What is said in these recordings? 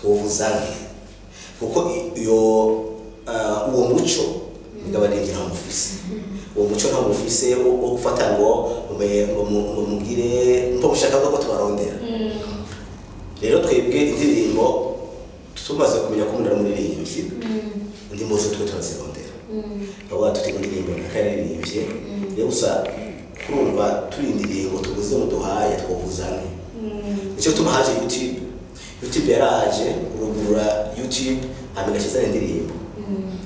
twovuzange kuko iyo uwo muco ngabarenge nta mufise uwo muco nta mufise wo gufata ngo mugire mpo mushaka ko tubarondera rero twebwe indirimbo tumaze kumenya ko umuntu ari umuririmbyi indirimbo zo turazirondera abo tutegura indirimbo nakaririmbye rero gusa kurumva turindiriye ngo tuguze muduhaye twovuzange icyo tuma haje YouTube yaraje urugura YouTube hamigashiza indirimbo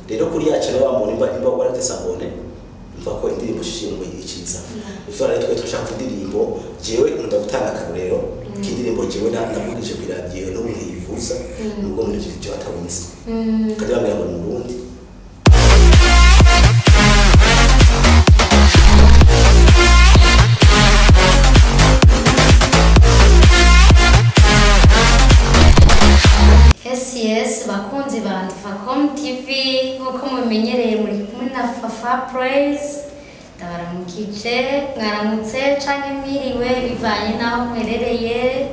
rero kuri yacu nayo wamuntu imba warate sabone mva ko indirimbo shishimwe iciza icyo rero twe turashaka indirimbo jewe nkunda gutanga akarorero kindirimbo jewe navugije ku radio no mwivuza nubwo muri cyo atabonise kandi bamwe mu Burundi Yes, bakunzi ba Facom TV nkuko mumenyereye muri kumwe na Fafa Praise ndabaramukije mwaramutse canke mwiriwe bivanye naho mwerereye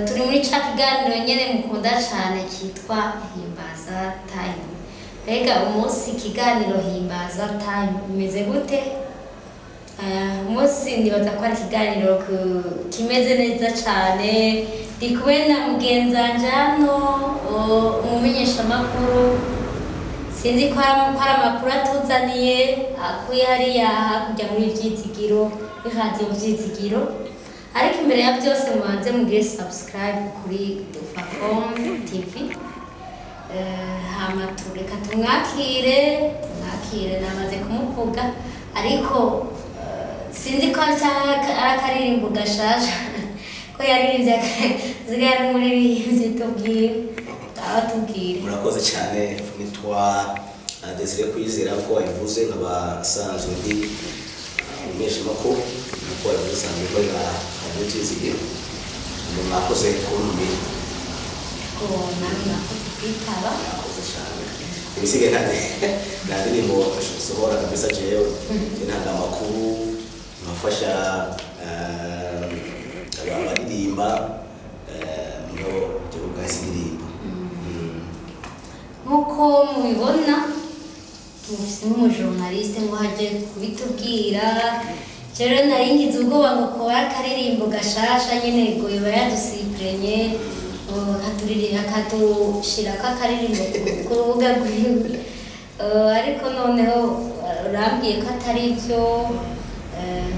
turi muri ca kiganiro nyene mukunda cane kitwa Himbaza Time. Mbega umunsi kiganiro Himbaza Time imeze gute? Umunsi ndibaza ko ari ikiganiro kimeze neza cane ndi kumwe na mugenzanje hano umumenyesha makuru sinzi ko hari amakuru atuzaniye akuye hariya hakurya muri Vyizigiro radio Vyizigiro ariko imbere ya byose mubanze mugire subscribe kuri Facom TV hama tureka tumwakire namaze kumuvuga ariko sinzi ko akaririmbo gashasha ko yaririmbye zigara muri bitubwire abatubwire murakoze cyane nitwa Desire Kwizera ko ivuze nk'abasanzwe ndi umesha mako ko yasanzwe ko Vyizigiro mwakoze kumbi ko nani kwitaba mwakoze cyane ibisige nande ni mo sohora kabisa jewe nanga makuru mafasha abaririmba ngo tugasirimba nkuko mubibona mufise n'umujournaliste ngo haje kubitubwira rero naringize ubwoba ngo ko akaririmbo gashasha nyene ngo yoba yadusipranye akatushira akaririmbo ku rubuga rwiwe ariko noneho urambwiye ko atari byo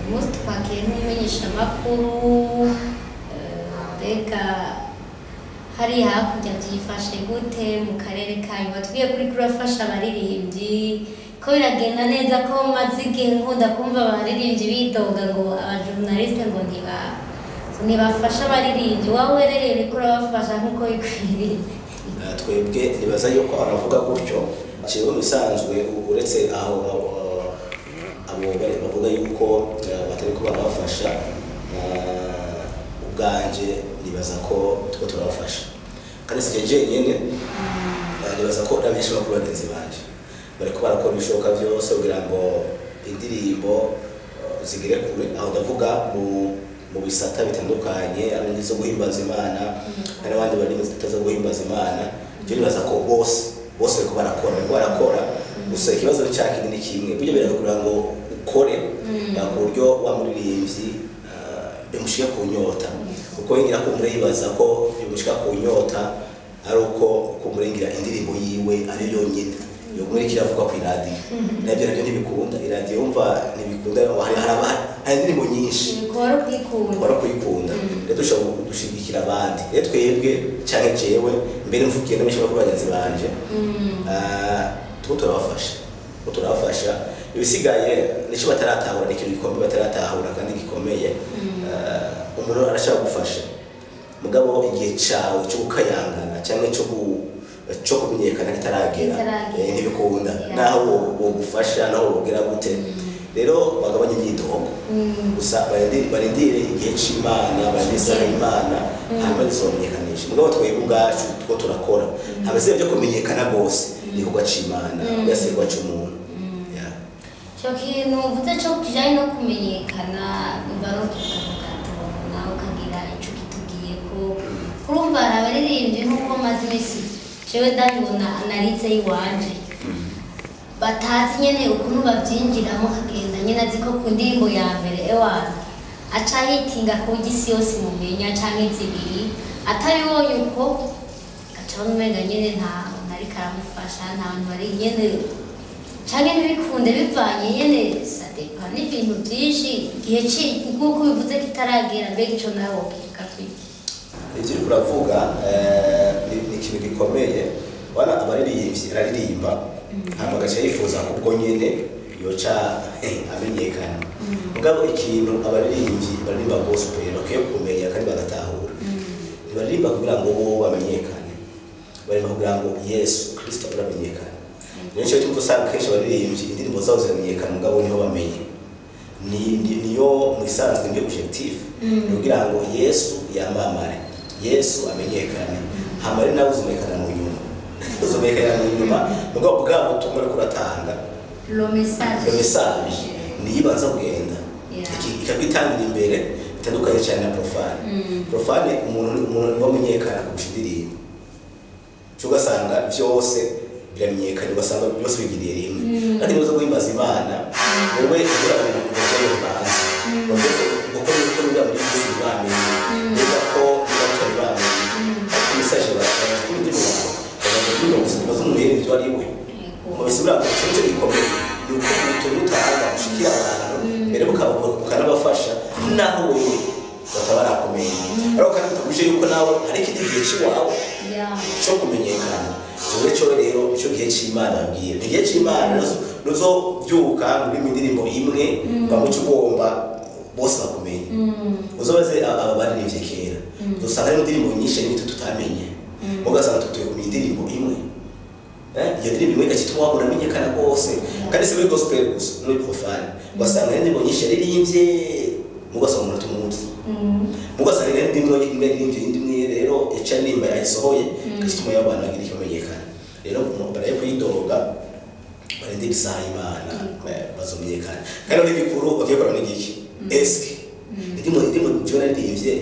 umunsi twakiye n'umumenyesha makuru mbega hari hakurya byifashe gute mu karere kanyu batubwiye kuri kurafasha abaririmbyi ko biragenda neza ko maze igihe nkunda kumva abaririmbyi bidoga ngo abajournaliste ngo ntibafasha abaririmbyi wowe rero uriko urabafasha nk'uko bikwiriye twebwe nibaza yuko aravuga gutyo jewe musanzwe uretse aho abo bavuga yuko batari ko barabafasha ubwanje nibaza ko tuko turabafasha kandi sije nyene nibaza ko abenshi bakuru bagenzi banje bariko barakora ibishoboka byose kugira ngo indirimbo zigire kure aho ndavuga mu bisata bitandukanye abandi zo guhimbaza Imana hari abandi bari mu zitazo guhimbaza Imana byo nibaza ko bose bariko barakora gusa ikibazo cyakindi ni kimwe byo biravuga ngo ukore ku buryo wamuririmbyi bimushika kunyota kuko ngira ko muribaza ko bimushika kunyota ari uko kumurengera indirimbo yiwe ari yonyine yo muri kiravuga ku radio nabyo ntibikunda radio umva ntibikunda hari indirimbo nyinshi ukora kuyikunda rero dushobora gushigikira abandi rero twebwe cyane jewe mbere mvukiye n'abashobora kubagenzi banje turabafasha ibisigaye nico bataratahura n'ikintu gikomeye bataratahura kandi gikomeye umuntu arashaka gufasha mugabo igihe cawe cyo gukayangana cyangwa cyo kumenyekana kitaragera ntibikunda naho wogufasha naho wogera gute rero bagabanya imyidogo gusa barindire igihe c'Imana barindira Imana hanyuma izomenyekanisha mugabo twebwe ubwacu two turakora hameze byo kumenyekana gose igikorwa c'Imana yaserwa c'umuntu cyo kintu uvuze cyo kijanye no kumenyekana imbaruka nawe ukagira ico kitubwiye ko kurumva abaririmbyi nko misi jewe ndabibona analize iwanje batazi nyene ukuntu bavyinjiramo kagenda nyene azi ko ku ndirimbo ya mbere ewana aca yitinga ku gisi yose mumenya canke zibiri atabibonye uko gaca umenga nyene nta nari karamufasha nta bantu bari nyene canke ntibikunde bivanye nyene sadepa n'ibintu vyinshi igihe nk'uko bivuze kitaragera mbega ico nawe wokivuga kwiki ivyo uriko uravuga ni ikintu gikomeye wana abaririmbyi araririmba hama agaca yifuza kubwo nyene yoca amenyekana mugabo ikintu abaririmbyi baririmba gospel bakwiye kumenya kandi bagatahura baririmba kugira ngo bo bamenyekane baririmba kugira ngo Yesu Kristo aramenyekane nico cyo usanga kenshi abaririmbyi indirimbo zabo ziramenyekana mugabo niho bamenye niyo mwisanzwe ndio objectif kugira ngo Yesu yamamare Yesu amenyekane hama ari nawe uzumekana mu nyuma uzumekana mu nyuma mugabo bwabo tumwe kuratanga le message nibanza kugenda ikabitangira imbere bitandukanye cyane na profane umuntu wamenyekana ku bishidirimbo cyugasanga byose biramenyekana ugasanga byose bigiriye rimwe kandi nizo guhimbaza Imana wowe ugura mu banzi uko uko uri muri Yesu bamenye neza ko batari bamenye message bakuri mu bazo umurere byo ari we mu bisubira ku cyo gikomeye yuko ututanga gushikira abantu mbere bukanabafasha naho wewe batabarakomeye ariko kandi tuguje yuko nawe hari kindi gihe ciwawe cyo kumenyekana cyo rero cyo gihe c'Imana abwiye igihe c'Imana nuzo byuka muri indirimbo imwe bamuca ugomba bose bakomeye uzobaze abaririmbye kera dusanga indirimbo nyinshi n'ibyo tutamenye mugasanga tutuye ku indirimbo imwe iyo ndirimbo imwe gacitwa uramenyekana rwose kandi si muri gospel gusa muri profane wasanga indirimbo nyinshi yaririmbye mugasanga umuntu tumuzi mugasanga indirimbo imwe yaririmbye rero yaca nimba yayisohoye gacitwa y'abantu bagira ikimenyekana rero baraye kwidoga barinde isaha Imana bazomenyekana kandi n'ibikuru bagiye bakora n'igiki eske indirimbo byo naririmbye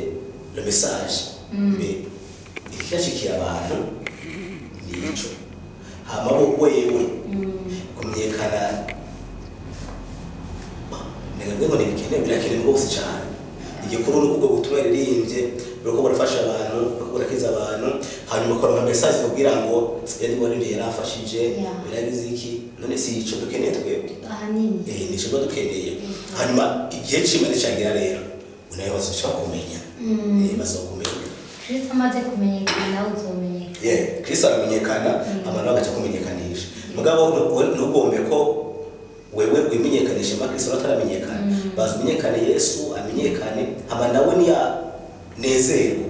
le message mais ikashikira abantu nico hama wewe kumenyekana ngo nibikene birakene rwose cyane igikuru no kubwo gutuma ririmbye biroko barafasha abantu barakiza abantu hanyuma ukora message kugira ngo yari wari yarafashije biragize iki none si ico dukeneye twebwe ahanini nico dukeneye hanyuma igihe cy'Imana cyagira rero unaye wasoshaka kumenya bazokumenya Kristo amaze kumenyekana uzomenyekana Kristo aramenyekana abantu bagaca kumenyekanisha mugabo ntugombe ko wewe wimenyekanisha Kristo ataramenyekana bazumenyekane Yesu amenyekane hama nawe niya nezero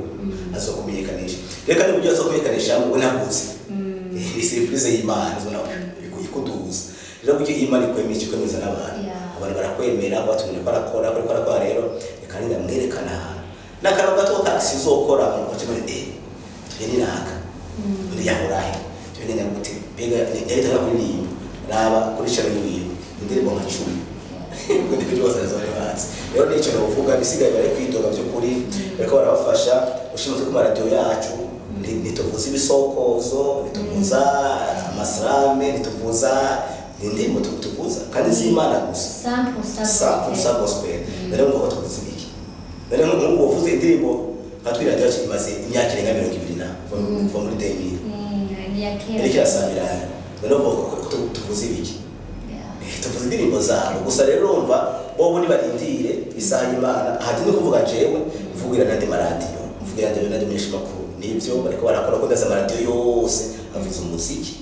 azokumenyekanisha reka n'uburyo azokumenyekanisha ngo nabuze ni surprise y'Imana zona ikuduza rero buryo Imana ikwemeye kwemeza n'abantu abantu barakwemera batumye barakora rero reka ndamwerekana nakara gato taxi zokora mu cyane tugeni naka muri yahorahe tugeni naguti bega ndahita nakuririmba raba kuri channel yiwe indirimbo nka 10 ngo ndibyo byose nazorebaza rero nico navuga bisigaye bari kwidoga byo kuri bariko barabafasha ushimutse ku radio yacu nituvuza ibisokozo nituvuza amasrame nituvuza indirimbo tuvuza kandi z'Imana gusa 100% gospel rero ngo tuvuze iki rero ngo uvuze indirimbo katwira ryacu imaze imyaka irenga 20 kuva muri Demi ni yakira rero ngo tuvuze ibiki tuvuze indirimbo zabo gusa rero urumva bo ni barindire isaha y'Imana hadi no kuvuga jewe mvugira nande maradiyo mvugira nande menshi makuru nivyo bariko barakora ko ndaza maradiyo yose avuze umuziki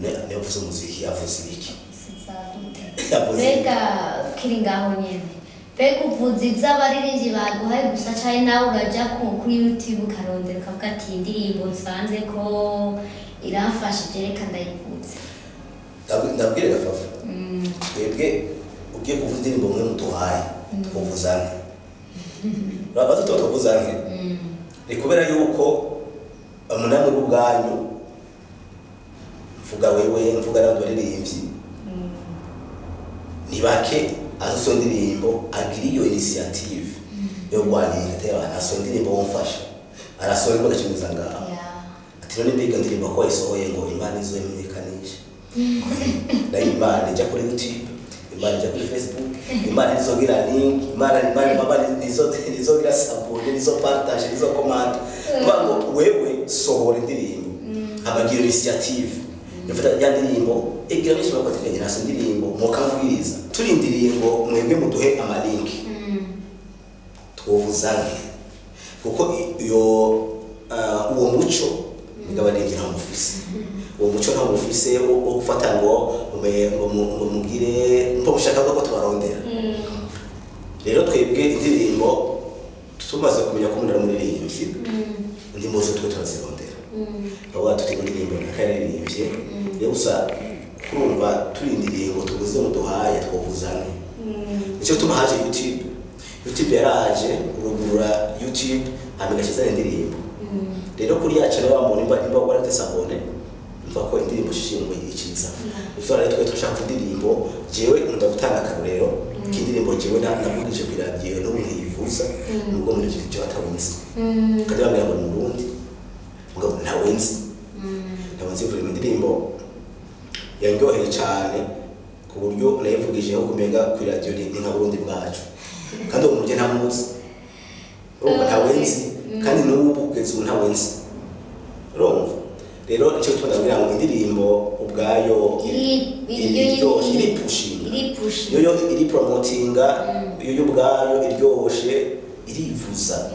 ne avuze umuziki avuze ibiki Bega kiringaho nyene bega uvuzi z'abaririmbyi baguhaye gusa cyane nawe uraja kuri YouTube ukarondera ukavuga ati indirimbo nsanze ko irafashije reka ndayivuze ndabwire gafafa twebwe ugiye kuvuza indirimbo mwe mutuhaye twuvuzane babaza twuvuzane ni kubera yuko umunani bw'ubwanyu mvuga wewe mvuga n'abandi baririmbyi nibake azo ndirimbo agira iyo initiative yo gwalira tera aso ndirimbo wumfasha arasora ngo gakimuza ngaho ati none mbiga ndirimbo ko isohoye ngo Imana izomenyekanisha na Imana ijya kuri YouTube, Imana ijya kuri Facebook, Imana izogira link, Imana izogira support, izo partage, izo comment. Ngo wewe sohora indirimbo abagira initiative yafata ya ndirimbo igira n'ishima ko tukagira naso ndirimbo mukavugiriza turi indirimbo mwebwe muduhe amalink twovuzane kuko iyo uwo muco nigabaringira mu office uwo muco nta office wo gufata ngo mugire mpo mushaka ko tubarondera rero twebwe indirimbo tumaze kumenya ko umuntu muri indirimbo zo turazirondera abo tutegura indirimbo nakaririmbye rero usa kurumva turindiriye ngo tuguze mu duhaye twovuzane icyo tumahaje YouTube yaraje urugura YouTube amenyesha indirimbo rero kuri yacu rero bamubona imba waratesabone mva ko indirimbo shishimwe ikiza ivyo rero twe turashaka indirimbo jewe nkunda gutanga akarorero kindirimbo jewe nabugije ku radio no mwivuza nubwo muri cyo batabonetse kandi bamwe ngo mu Burundi ngo ntawenzi vuri indirimbo yangoheye cyane ku buryo nayivugije ho kumega ku radio ni nka Burundi bwacu kandi umuje ntamuzi ntawenzi kandi n'ubu kugeza ntawenzi urumva rero icyo twanagira ngo indirimbo ubwayo iri pushing yo iri promotinga yo ubwayo iryoshe irivuza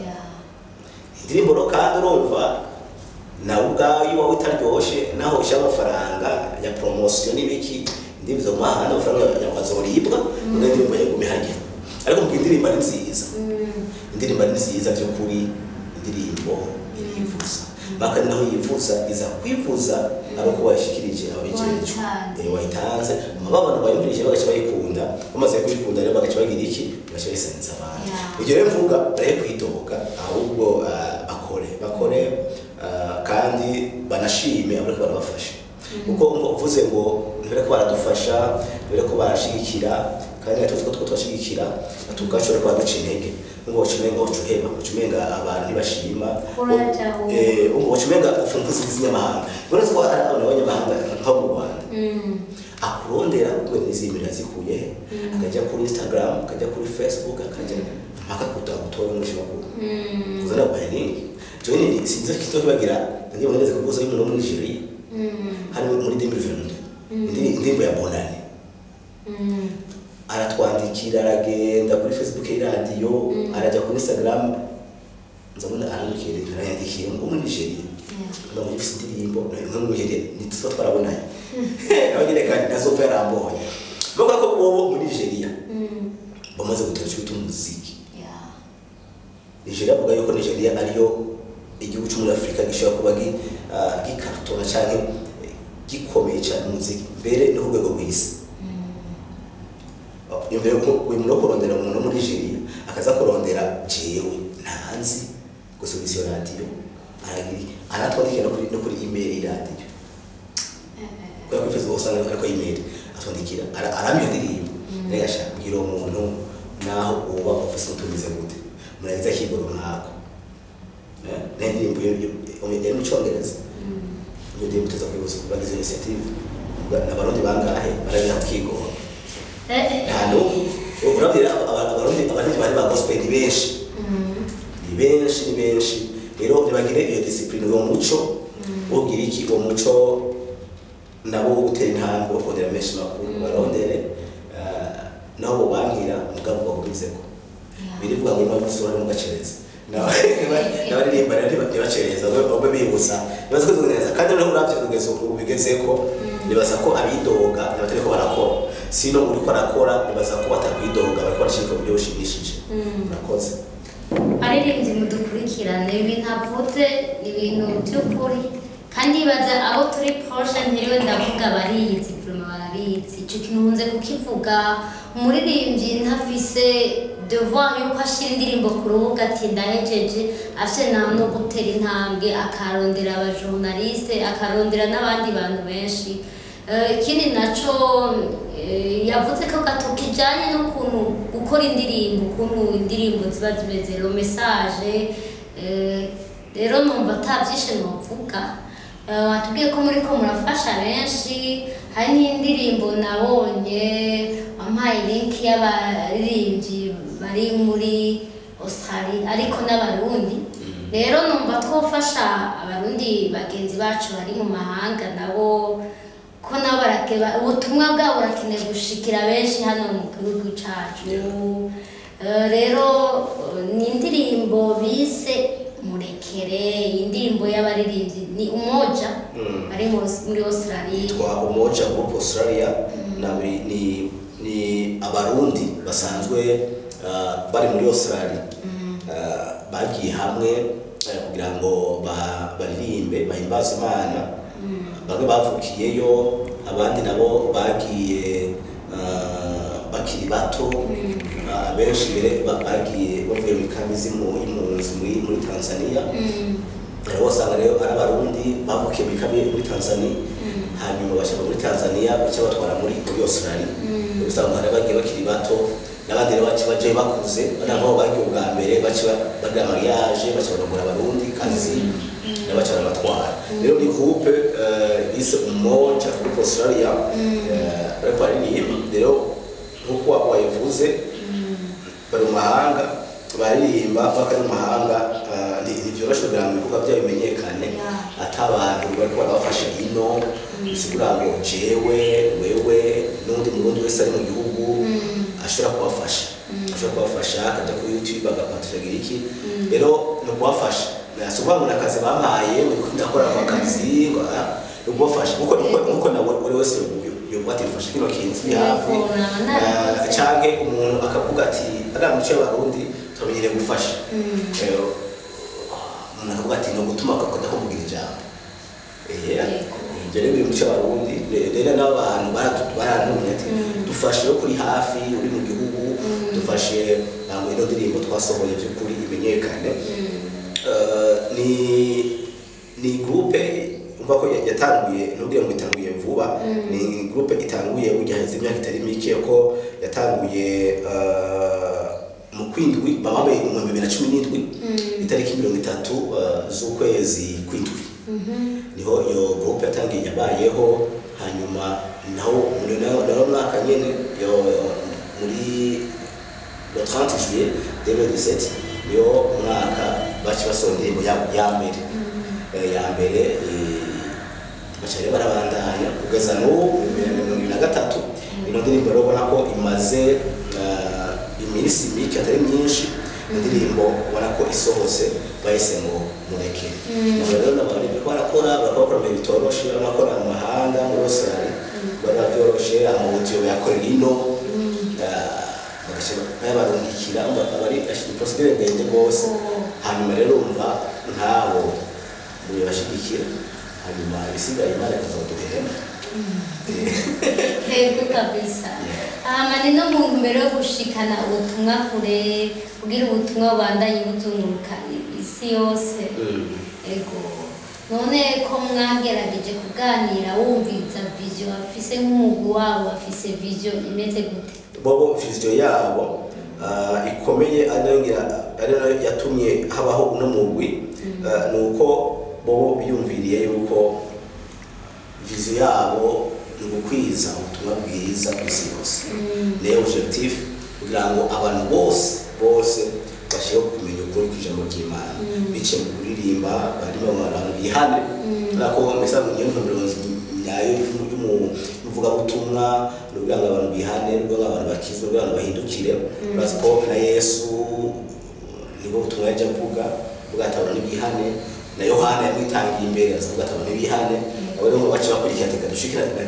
indirimbo ro kandi urumva na ubwayo wawe utaryoshe naho usha amafaranga ya promotion n'ibiki ndibizo mahana amafaranga yazoribwa n'indirimbo yegume hajya ariko mu indirimbo ari nziza indirimbo ari nziza byo kuri indirimbo irivuza baka naho yivuza iza kwivuza abo ko bashikirije abijeje wayitanze mababana bayumvirije bagacha bayikunda bamaze kuyikunda rero bagacha bagira iki bagacha bisenza abantu ibyo rero mvuga bare kwidoga ahubwo bakore kandi banashime abari barabafasha uko uvuze ngo nibere ko baradufasha nibere ko barashigikira kandi natwe two twashigikira atugashora kwa duce intege ngo ucumenga ucumenga abantu ntibashima ngo ucumenga ufumvuze izinyamahanga bone ko abana b'abanyamahanga nko mu Rwanda akurondera kwe n'izimira zikuye akajya kuri Instagram akajya kuri Facebook akajya mpaka kutora mu shoko kuzana bayini joine sinzi kito bagira ngiye boneze kuguza y'umuntu muri Nigeria hari muri 2020 indirimbo ya Bonane aratwandikira aragenda kuri Facebook radio arajya kuri Instagram nzabona arandikira arayandikira ngo muri Nigeria ngo muri indirimbo ngo muri Nigeria nitso twarabonanye abagire kandi nazofa yaramboye vuga ko uwo muri Nigeria bamaze gutera cyo umuziki Nigeria vuga yuko Nigeria ariyo igihugu cyo muri Afrika gishobora kuba gikartona cyane gikomeye cyane umuziki mbere no rwego rw'isi imbere ko uyu muntu kurondera umuntu muri Nigeria akaza kurondera jewe ntanzi gusubisyo radio aratwandikira no kuri email radio kwa kufeza usanga ariko email atwandikira aramyondirimbo rega sha ngiro umuntu naho uba office utumize gute muragiza kigoro nkako n'indirimbo yo mu Cyongereza ndiye muteza kwibuza kubagize initiative n'abarundi bangahe baragira kigoro hano urabira abarundi bari ba gospel ni benshi rero nibagire iyo discipline yo muco ugira iki uwo muco nabo utera intambwe wo kondera menshi makuru barondere nabo bankira mugabo bakubizeko birivuga ngo imwe musora mu gacereza n'abaririmba ntibacereza babe bibutsa bibaza ko neza kandi noneho uravye kugeza ubu bigezeko nibaza ko abidoga n'abatariko barakora sino uri ko arakora nibaza ko batakwidoga bariko barashika mu byo bushimishije murakoze aririmbye mudukurikirane ibintu avuze ibintu by'ukuri kandi baza abo turi proche ntiriwe ndavuga bariyizi vraiment barabizi icyo kintu nkunze kukivuga umuririmbyi ntafise devoir yuko ashira indirimbo ku rubuga ati ndahejeje afite no gutera intambwe akarondera abajournaliste akarondera n'abandi bantu benshi ikindi naco yavuze ko gato kijanye n'ukuntu gukora indirimbo ukuntu indirimbo ziba zimeze lo message rero numva atabyishe novuga watubwiye ko muri ko murafasha benshi, hari n'indirimbo nabonye wampaye link y'abaririmbyi bari muri Australia ariko n'abarundi. Rero numva twofasha abarundi bagenzi bacu bari mu mahanga nabo ko nabo barakeba ubutumwa bwabo burakeneye gushikira benshi hano mu gihugu cacu. Rero ni indirimbo bise Murekere, indirimbo y'abaririmbyi ni Umoja bari muri Australia. Twa Umoja group Australia ni abarundi basanzwe bari muri Australia. Bagiye hamwe kugira ngo baririmbe bahimbaze Imana. Bamwe bavukiyeyo, abandi nabo bagiye bakiri bato, benshi mbere bagiye bavuye mu kamizi muri Tanzania. Usanga rero ari abarundi bavukiye muri Tanzania, hanyuma bashaka muri Tanzania baca batwara muri Australia. Usanga hari bagiye bakiri bato, n'abandi rero baje bakuze, nabo bagiye ubwa mbere baca bagira mariage, baca barongora abarundi kazi n'abaca barabatwara. Rero ni groupe ise Umoja group Australia, ariko baririmba rero nkuko wabivuze, bari mu mahanga baririmba bakari mu mahanga. Ntivyoroshe kugira ngo ibikorwa byabo bimenyekane atabantu bariko barabafasha ino, bisigura ngo jewe wewe n'undi murundi wese ari mu gihugu ashobora kubafasha akaja kuri YouTube agapatragira iki. Rero no kubafasha nasuba ngo nakazi bampaye ndakora akazi ngo no kubafasha kuko nawe uri wese yobatifasha kino kintu hafi canke umuntu akavuga ati aga muco y'abarundi tumenyere gufasha. Rero umuntu akavuga ati no gutuma akakoda kuvugira ijambo. Rero biri muco y'abarundi rero n'abantu barantumye ati dufashe yo kuri hafi uri mu gihugu, dufashe ngo ino ndirimbo twasohoye by'ukuri imenyekane. Ni groupe umva ko yatanguye n'ubwiye ngo itanguye vuba. Ni groupe itanguye ugiheze imyaka itari mike ko yatanguye mu kwindwi bamabaye mu 2017 itariki 30 z'ukwezi kwindwi niho iyo groupe yatangiye yabayeho. Hanyuma naho naho mwaka nyene yo muri le 30 juillet 2017 yo mwaka bachi basonde ya mbere bacare barabandanya kugeza no 2023. Ino ndirimbo rero ubona ko imaze iminsi mike atari myinshi, indirimbo ubona ko isohose bahise ngo Murekere. Rero n'abandi barakora mu bitoroshe, barakora mu mahanga muri Australia, baravyoroshe amaudio yakorera ino barungikira abari procedure ndende gose. Hanyuma rero umva nkabo muri bashigikira, hanyuma ibisigaye Imana ikazoduhema. Yego kabisa. Maneno mu mbere yo gushikana ubutumwa kure, kugira ubutumwa bandanye buzunguruka isi yose. Yego. None ko mwagerageje kuganira wumviza vision afise nk'umugwi wabo afise vision imeze gute? Bobo vision yabo ikomeye ari yatumye habaho uno mugwi, nuko bobo biyumviriye yuko vision yabo n'ugukwiza ubutumwa bwiza kw'isi yose. Ni objectif kugira ngo abantu bose bashobora kumenya ukuri kw'ijambo ry'Imana biciye mu kuririmba, bari mu abantu bihane. Nako mbese mu ntumbero nyayo y'umuvuga butumwa kugira ngo abantu bihane, kugira ngo abantu bakizwe, kugira ngo bahindukire. Urasiko na Yesu nibo butumwa yaje avuga ati bihane, na Yohana yamwitangiye imbere avuga ati bihane. Abo rero baca bakurikira ati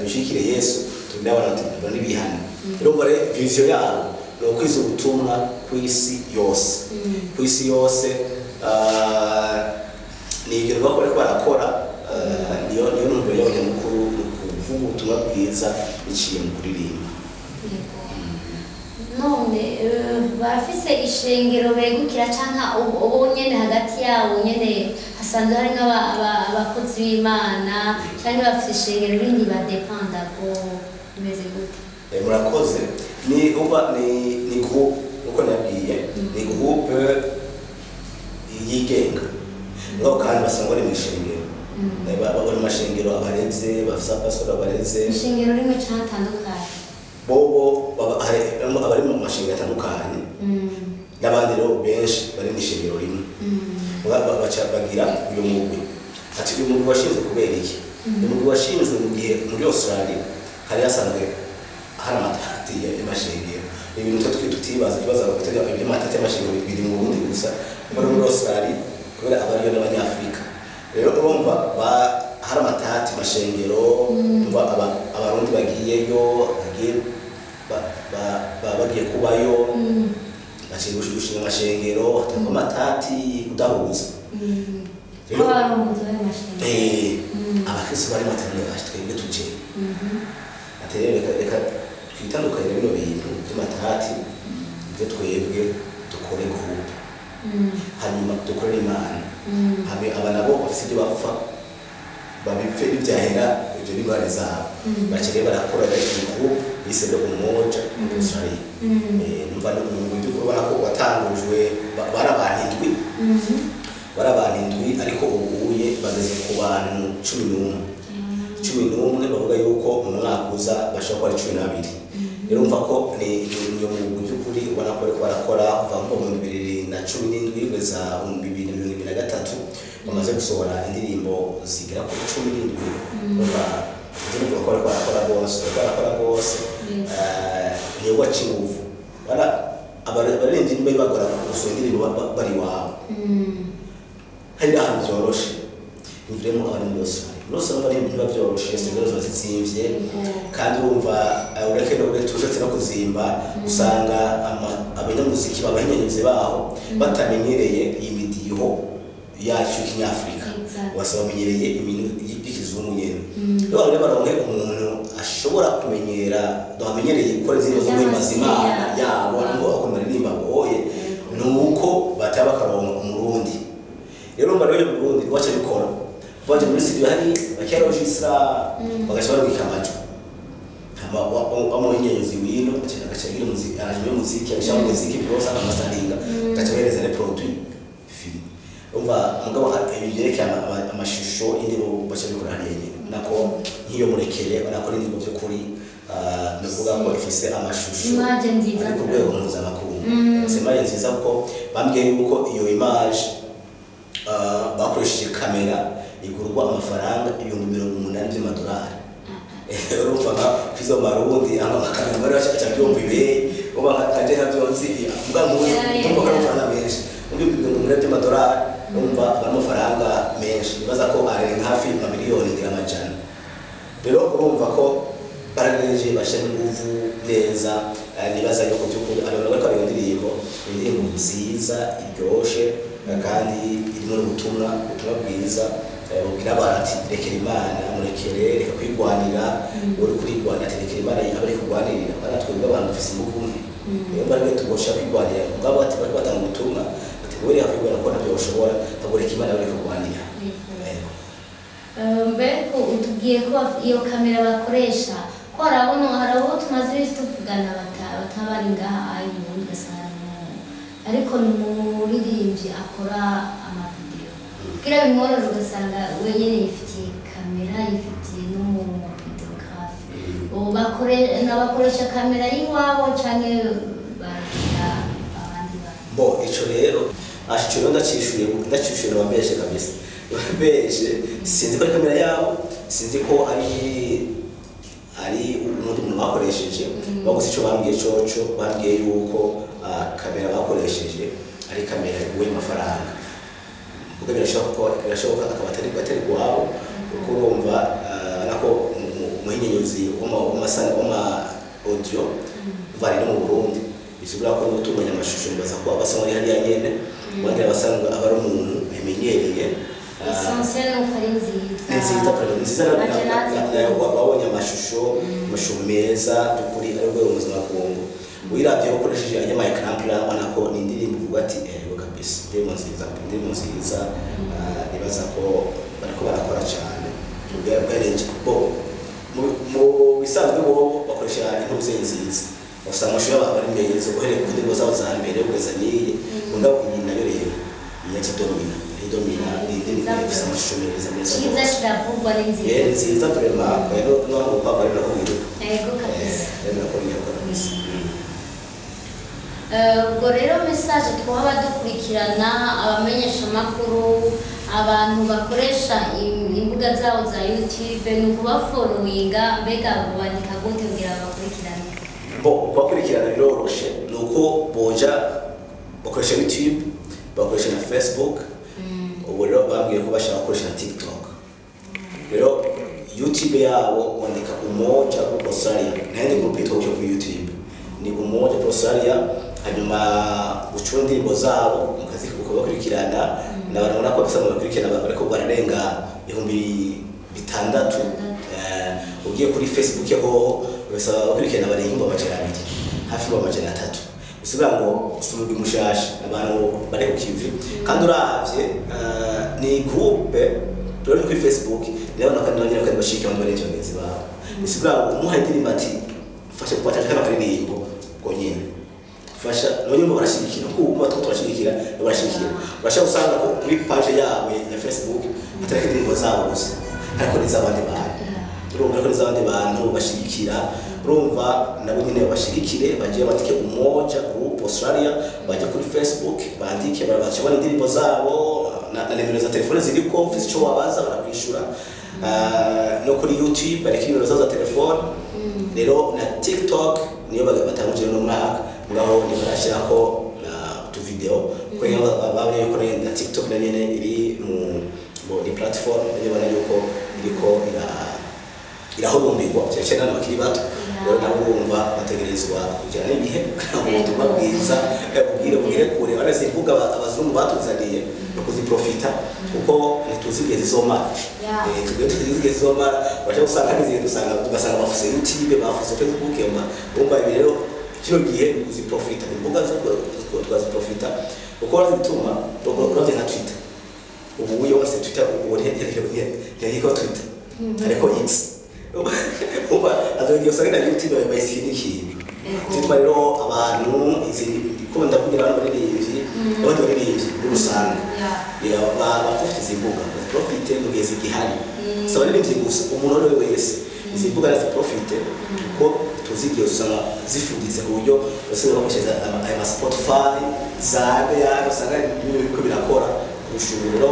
dushikire Yesu tubwira abantu ati bihane. Rero mbere vision yabo no kwiza ubutumwa kw'isi yose. Ni ibyo bakora barakora, niyo ntumbero y'abanyamukuru kuvuga ubutumwa bwiza biciye mu kuririmba. None bafise ishengero begukira canka ubu nyene hagati yabo nyene hasanzwe hari nk'abakozi b'Imana canke bafise ishengero rindi badepanda ko bimeze gute? Murakoze. Ni groupe uko nabwiye, ni groupe yigenga. Ngo kandi basangwa ari mu ishengero. babona amashengero abareze bafise abasore abareze ishengero rimwe cyatandukanye bobo abari mu mashengero atandukanye n'abandi rero benshi bari mu ishengero rimwe baca bagira uyu mugwi ati uyu mugwi washinzwe kubera iki uyu mugwi washinzwe mu gihe muri Australia hari hasanzwe hari amatati y'amashengero ibintu tutibaza ikibazo abagatega iby'amatati y'amashengero biri mu Burundi gusa muri Australia kubera abariyo n'abanyafrika rero urumva hari amatati mashengero umva abarundi bagiyeyo bagiye kubayo baciye gushinga amashengero hatangwa amatati kudahuza rero abakristo bari matanye twebwe tuje reka twitandukanye bino bintu by'amatati ibyo twebwe dukore groupe hanyuma dukorera Imana hamwe aba nabo bafite ibyo bapfa babipfe ibyahera ibyo bigware zabo bakire barakora igihugu bisebe umoja mu Australia numva no mu buryo kubona ko watangujwe barabandindwi ariko ubuye bageze ku bantu 11 bavuga yuko mu mwaka uza bashobora kuba 12 rero umva ko ni mu buryo kuri ubona ko ariko barakora kuva mu 2017 kugeza mu 2023 bamaze gusohora indirimbo zigera kuri 17 umva indirimbo barakora bose niyo wacinguvu bara abarenze nimba bagora gusohora indirimbo bari wabo hari ahantu byoroshe imviremo abari muri Australia bari ibintu byoroshe singero zazimvye kandi urumva ureke tujetse no kuzimba usanga abanyamuziki babahinyenyeze baho batamenyereye imidiho yacu kinyafrika wasaba menyereye ibintu y'ikizungu nyene rero baronke umuntu ashobora kumenyera dohamenyereye gukora izindi zo muri mazimana yabo ngo akomaririmba boye nuko bataba karonka umurundi rero mbare yo Burundi wacha bikora baje muri studio hari bakiyarogistra bagashobora gukamaje amuhinyenyezi wino agacagira muziki arajwe muziki abishaka muziki byose amasaringa gacabereza le produit fini umva mugabo ibireke amashusho indibo bacha bikora hariye nako nkiyo murekere barakora indibo byo kuri navuga ko ifise amashusho image nziza ku rwego mpuzamakungu image nziza ko bambwiye yuko iyo image bakoresheje kamera igurwa amafaranga 80,000 by'amadolari urumva kizo marundi amakamera bari bashaka byombibe uba kaje havyonzi mbwa muri umva ko amafaranga menshi 80,000 by'amadolari umva amafaranga menshi baza ko ari hafi miliyoni y'amajana rero urumva ko barageje bashaka nguvu neza nibaza yuko byukuri ari bari ko ari indirimbo nziza iryoshe kandi irimo ubutumwa bwiza ubwira barati rekera Imana murekere reka kwigwanira uri kurigwana rekera Imana abari kugwanirira baratwe abantu bafise imuvune iyo bari tugosha kwigwanira ngabo ati bari batanga ubutumwa ati uri akwigwana ko nabyo ushobora tabureka Imana abari kugwanira mbeko utubwiye ko iyo kamera bakoresha ko harabo tumaze tuvugana batabari ngaha ayi muri gasana ariko n'umuririmbyi akora amavideo kira bimworora ugasanga wenyene yifitiye kamera yifitiye n'umuvideographe bakoresha kamera y'iwabo canke bagira abandi bantu bo ico rero ashiciro ndacishuye bambeshe kabisa bambeshe sinzi ko kamera yabo sinzi ko ari umuntu bakoresheje baguze ico bambwiye coco bambwiye yuko kamera bakoresheje ari kamera iguye amafaranga ubwo birashoboka akaba atari gwabo kurumva nako muhinyenyuzi w'ama audio bari no mu Burundi bisubira ko n'utunganya amashusho baza ko abasanga ari hariya nyene bagira basanga abari umuntu bimenyereye essentiel no nziza babonye amashusho meza kuri ari rwo ubuzima bw'umuntu wiravye ukoresheje anyama ecran plan anako ni indirimbo uvuga ati kabisa ndimo nziza nibaza ko bariko barakora cyane ubwereje bo mu bisanzwe bo bakoresha intuze nziza usanga amashusho bari meza guhereka indirimbo zabo za mbere kugeza niye ngabo iyi nayo rero iya kidomina idomina n'indi ifite amashusho meza cyiza kiravugwa ni nziza nziza vraiment rero n'aho ukava rero kubwira yego kabisa rero ko ni kabisa ubwo rero message twaba dukurikirana abamenyesha makuru abantu bakoresha imbuga zabo za YouTube ni ukubafollowinga mbega bandika gute kugira bakurikirane kubakurikirana biroroshe ni uko boja bakoresha YouTube bakoresha na Facebook ubu rero bambwiye ko bashaka gukoresha na TikTok rero YouTube yabo wandika Umoja Group Australia nende group itoke ku YouTube ni Umoja Group Australia hanyuma ucura indirimbo zabo mukazi kubakurikirana n'abantu ko basaba bakurikirana bariko bararenga 6,000 ugiye kuri Facebook yaho basaba bakurikirana barenga amajana 2 hafi amajana 3 bisubira ngo usumugi mushasha abantu bari ku kivi kandi uravye ni groupe rero kuri Facebook rero nakandanya kandi bashike abantu bari cyongenzi babo bisubira ngo umuha indirimbo ati fasha kwata kana karirimbo konyene fasha nonyumva barashikira ko ubu batatu barashikira barashaka usanga ko kuri page yawe ya Facebook atari indirimbo zabo gusa ariko n'izabandi bantu urumva ko n'izabandi bantu bashikira urumva nabo nyine bashikire bagiye batike Umoja Group Australia baje kuri Facebook bandike barabacha bari indirimbo zabo na nimero za telefone ziriko office cyo wabaza barakwishura no kuri YouTube bareke nimero za telefone rero na TikTok niyo batanguje no mwaka ngaho ni barashirako tu video ko babye ko na TikTok na nyene iri mu di platform niyo bana yuko iriko irahurumbirwa cyane n'abakiri bato rero nabo bumva bategerezwa kujyana n'ibihe umuntu babwiza ubwire kure barazimbuga abazungu batuzaniye no kuziprofita kuko ntituzigeze zomara tuzigeze zomara baje usanga n'izindi ugasanga bafuse YouTube bafuse Facebook bumva ibi rero kino gihe kuziprofita imbuga zo twaziprofita uko bazituma uravye nka Twitter ubu yose Twitter ubu ntiyiko Twitter ariko X uba azogiye usanga na YouTube bayisikinikiye cyitwa rero abantu izindi ikunda kugira abantu baririmbyi abandi baririmbyi n'usanga bafite izimbuga profite mugeze gihari saba n'ibindi gusa umuntu wese izimbuga na profite ko tuzigiye usanga zifunditse ku buryo usanga bakoresha ama Spotify zabe usanga ibintu biko birakora ushobora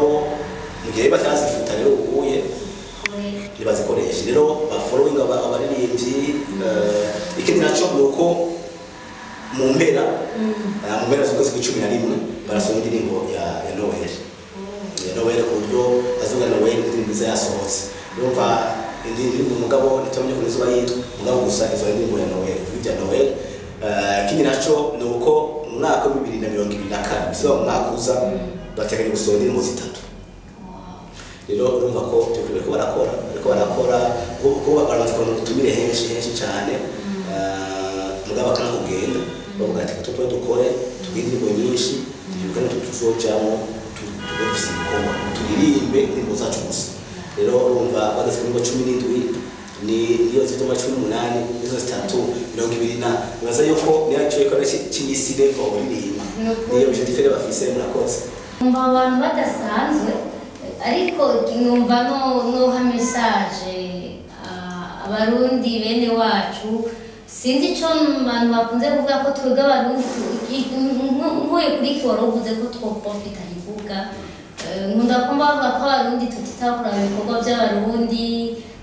mu gihe batazifuta rero ubuye bazikoresha rero bafollowing abaririmbyi ikindi naco nuko mu mpera z'ukwezi kwa 11 barasoma indirimbo ya Noel ku buryo azuga Noel indirimbo yasohotse urumva indirimbo umugabo nitomye kuri zuba yitwa umugabo gusa izo indirimbo ya Noel ibya Noel ikindi naco nuko mu mwaka wa 2024 so mu mwaka uza bateganya gusohora indirimbo 3 rero urumva ko cyo barakora kuko baramaze kutumire henshi cyane mugabo kana kugenda bavuga ati ko dukore twindirimbo nyinshi yuko tuzojamo tubifise ikoma turirimbe indirimbo zacu gusa rero urumva bagaze ku 17 niyo zituma 18 izo 3 na baza yuko niyacho ikora cy'iside ko uririmba niyo bije difere bafise murakoze umva abantu badasanzwe ariko numva no ha message abarundi bene wacu sinzi cyo abantu bakunze kuvuga ko twebwe abarundi nkuye kuri koro uvuze ko twopofita ivuga nkunda kumva bavuga ko abarundi tutitabura ibikorwa by'abarundi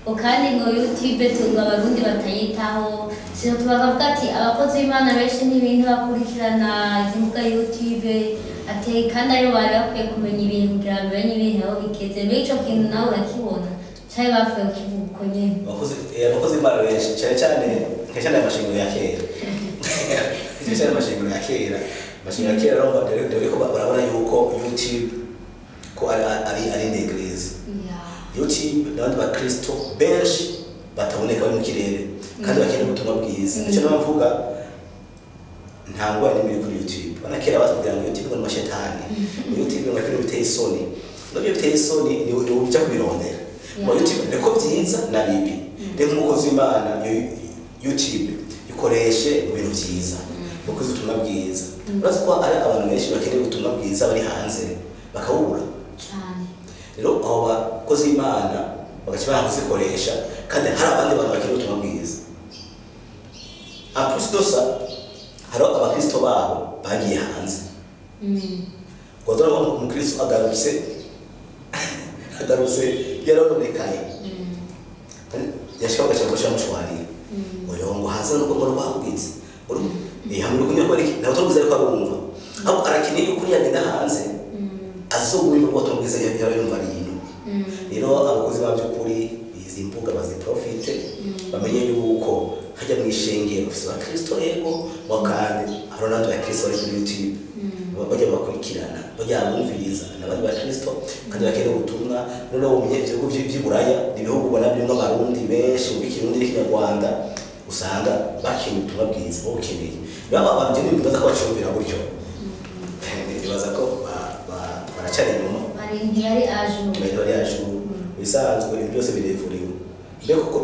kandi ngo YouTube tunga abarundi batayitaho sino tubavuga ati abakozi b'Imana benshi n'ibintu bakurikirana imbuga YouTube ate kandi ayo bari bakwiye kumenya ibintu kugira ngo bamenye ibintu aho bigeze bico kintu nawe urakibona cyane bapfuye kivuko nyene abakozi b'Imana benshi cyane nk'cyane amashingiro ya kera cyane amashingiro ya kera rero dore ko barabona yuko YouTube ko ari ndegreeze YouTube n'abandi bakristo benshi bataboneka bari mu kirere kandi bakeneye ubutumwa bwiza nicyo navuga ntangwa ni kuri YouTube banakera batubwira ngo YouTube ngo mashetani YouTube ngo kiri biteye isoni nabyo biteye isoni ni ujya kubirondera mu YouTube niko byiza na bibi rero nk'umukozi w'Imana YouTube ikoreshe ibintu byiza mukozi ubutumwa bwiza urazi ko ari abantu benshi bakeneye ubutumwa bwiza bari hanze bakabura rero aho bakoze Imana bagaca bakuzikoresha kandi hari abandi bantu bakiri ubutumwa bwiza. Apus dosa hari abakristo babo bagiye hanze kodora umukristo agarutse yarononekaye yashaka gushyira mushwari oyo ngo haza no kumara bahugitse ni hamwe no kunywa kwari nawe tuvuze ko abumva aho arakeneye yuko yagenda hanze azogumva ko tuvuze yarayumva rino rero abakozi bavyo kuri izi mbuga bazi profite bamenye yuko hajya mu ishengero ufite Kristo yego wakandi Ronaldo ya Kristo ari kuri YouTube bajya bakurikirana bajya bumviriza n'abandi ba Kristo kandi bakene ubutumwa none umenye ibihugu by'Iburaya ibihugu bona bimwe abarundi benshi ubikirundi n'ikinyarwanda usanga bakene ubutumwa bwiza bukeneye rero abantu je bibaza ko bacumvira gutyo bibaza ko baracari inyuma ari aju bisanzwe byose birevuriwe mbeko ko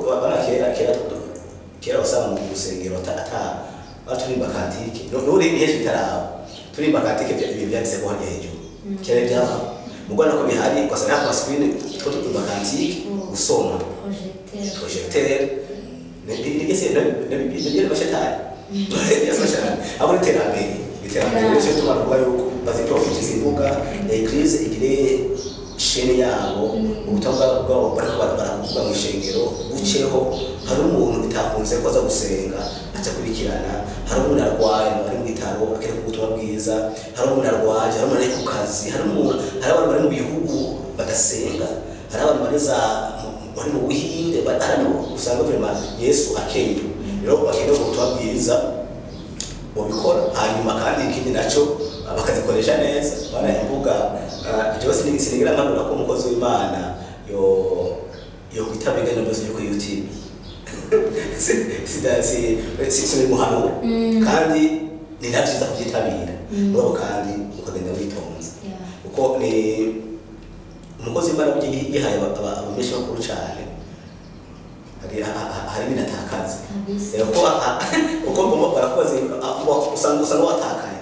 kera wasanga mu rusengero turimba kantike nuri ibihe bitaraba turimba kantike ibintu byanditse ko hajya hejuru kera byaba mugwana ko bihari kwasanga kwa screen two turimba kantike usoma projecteur ne bashetari yasashara abo iterambere cyo tumaruka yuko bazi profit zimbuga eglise igire shene yabo ubutumwa bwabo barakuvuga mu ishengero buceho hari umuntu bitakunze ko aza gusenga aca kurikirana hari umuntu arwaye ari mu bitaro akere ku butumwa bwiza hari umuntu arwaye hari umuntu ari ku kazi hari abantu bari mu bihugu badasenga hari abantu bari mu buhinde usanga vraiment Yesu akenye rero bakene ku butumwa bwiza bobikora hanyuma kandi ikindi naco bakazikoresha neza bana imbuga byose n'igisigira amabura ko umukozi w'Imana yo kwitabega no byose yo kuri YouTube si muhano kandi ni navyiza kuvyitabira mugabo kandi ukagenda witonze uko ni umukozi w'Imana yihaye abamenyesha bakuru cyane hari binatakaza uko barakubaza usanga watakaye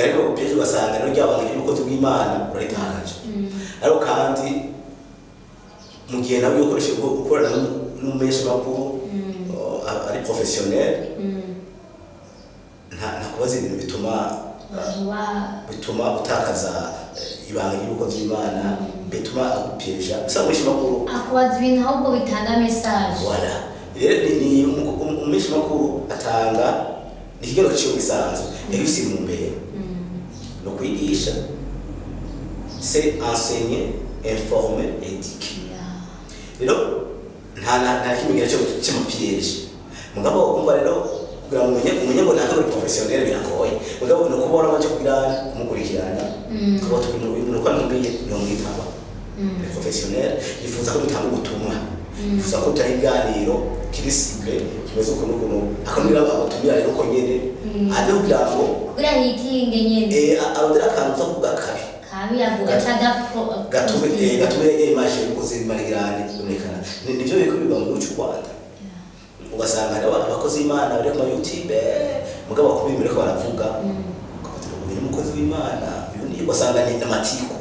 ariko piège ugasanga rero ryabanga y'umukozi w'Imana uritakaje ariko kandi mu gihe nawe ukoresha gukorana n'umumenyesha makuru ari professionnel nta kubaza ibintu bituma utakaza ibanga y'umukozi w'Imana bituma agupieja usanga makuru akubaza ibintu ahubwo bitanga message voilà rero ni umumenyesha makuru atanga nikigero cyo bisanzwe yabisi mu mbere no kwigisha c'est enseigner informer éduquer rero nta kimwe cyo piège mugabo umva rero kugira ngo umenye ngo ntabwo professionnel biragoye mugabo no kubona baje kumukurikirana kuba turi mu bintu ko ntumbiye no mwitaba professionnel yifuza ko bitanga ubutumwa yifuza ko tutahiganiro kiri cible kibazo ko nuko akamira abatumira rero ko nyene ade kugira ngo kugira hikinge nyene arondera akantu zo kuvuga kabi yavuga tada gatume image y'ukoze marigirane bonekana nivyo biko biba mu cy'u Rwanda ugasanga abakozi b'Imana bari ku YouTube mugabo bakubimira ko baravuga uyu mukozi w'Imana uyu ni ugasanga ni amatiku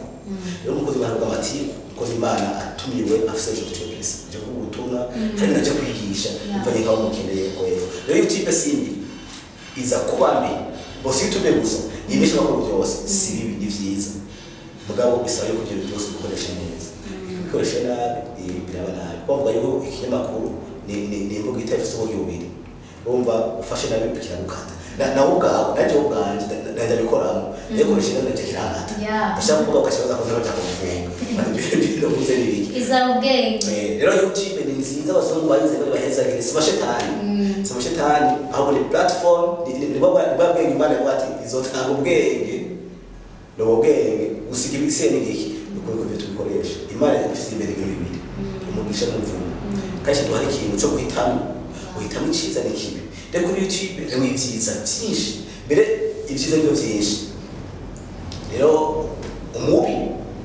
rero umukozi w'Imana bw'amatiku umukozi w'Imana atumiwe afise cyo cyose cyo kubutumwa hari naje kwigisha mvanye nkaho mukeneye ko rero YouTube simbi iza kubambi bose YouTube gusa yimisha bakuru byose si bibi ni vyiza mugabo bisaba yuko ibyo byose ukoresha neza ukoresha nabi biraba nabi kuvuga yuko ikinyamakuru ni imbuga itafite uburyo bubiri urumva ufashe nabi bikira gukata nawe ubwawe naje ubwanje ndabikoramo yakoresha nabi ndakirangata ndashaka kuvuga ukashaza ko ntabwo cyakufunga ibyo bivuze n'ibiki izabugenge rero YouTube ni nziza abasongo bayize bari baheza gire smashetani aho ni platform ni babwe Imana bati izotanga ubwenge n'ubwenge gusiga ibise n'igiki uko byo tubikoresha Imana ifite imbere y'ibindi umugisha n'umvumo kaje duhari ikintu cyo guhitamo iciza n'ikibi rero kuri YouTube rero ibyiza byinshi mbere ibyiza byo byinshi rero umubi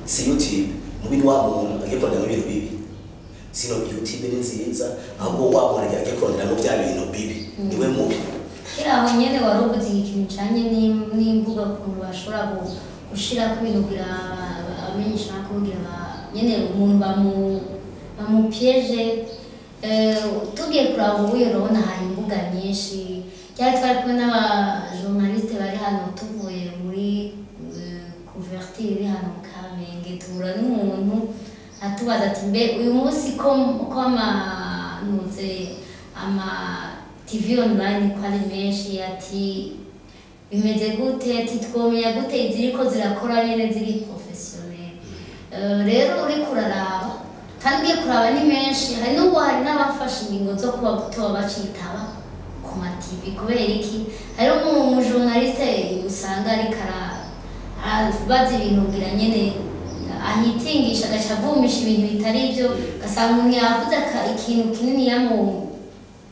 si YouTube mubi wa muntu agikora mu bintu bibi sino YouTube ni nziza ahubwo wa muntu agiye kurondera mu bya bintu bibi niwe mubi kiraho nyene warubuze ikintu cyanye n'imbuga kuntu bashobora gushira ku bintu kugira abamenyesha kugira nyene umuntu bamupiège tugiye kuraba ubuye urabona hari imbuga nyinshi cyari twari kumwe n'abajournaliste bari hano tuvuye muri couverture iri hano mu Kamenge tuhura n'umuntu atubaza ati mbe uyu munsi ko amanuze ama TV online ko ari menshi ati bimeze gute ati twomenya gute iziriko zirakora nyene ziri professionnel rero uri kuraraba kandi ugiye kuraba ni menshi hari n'ubwo hari n'abafashe ingingo zo kuba gutoba bacitaba ku ma TV kubera iki hari umujournaliste usanga ariko abaza ibintu kugira nyene ahitingisha agaca avumisha ibintu bitari byo ugasanga umuntu yavuze ikintu kinini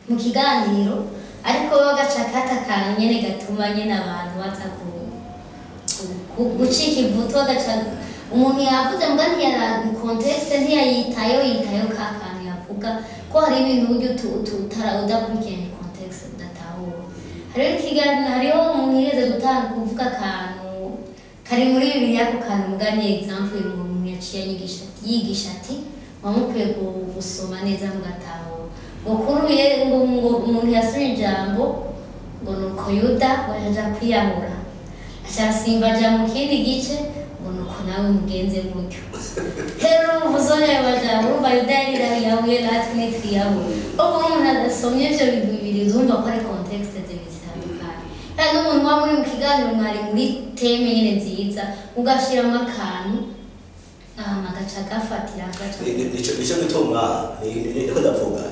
mu kiganiro ariko we agaca akata akantu nyene gatuma nyene abantu baza gucika ivutu agaca umuntu yavuze mbwa ntiyara contexte yitayo ka kantu yavuga ko hari ibintu buryo udakurikiranye contexte udatahura hariho umuntu yigeze gutanga kuvuga akantu kari muri Bibiliya ako kantu mugani example ngo umuntu yaciye yigisha ati wamukwiye gusoma neza mugatahura ngo kuruye ngo umuntu yasomye ijambo ngo nuko Yuda waja kwiyahura acasimba aja mu kindi gice ngo nuko nawe mugenze gutyo rero uvuzonya y'abajambo urumva Yuda yari yahuye natwe nitwiyahura ubwo umuntu adasomye ivyo bintu bibiri uzumva ko ari contexte zitandukanye kandi n'umuntu wa muri mu kiganiro mwari muri teme nyene nziza ugashiramo akantu agaca gafatira agaca nico gituma niko ndavuga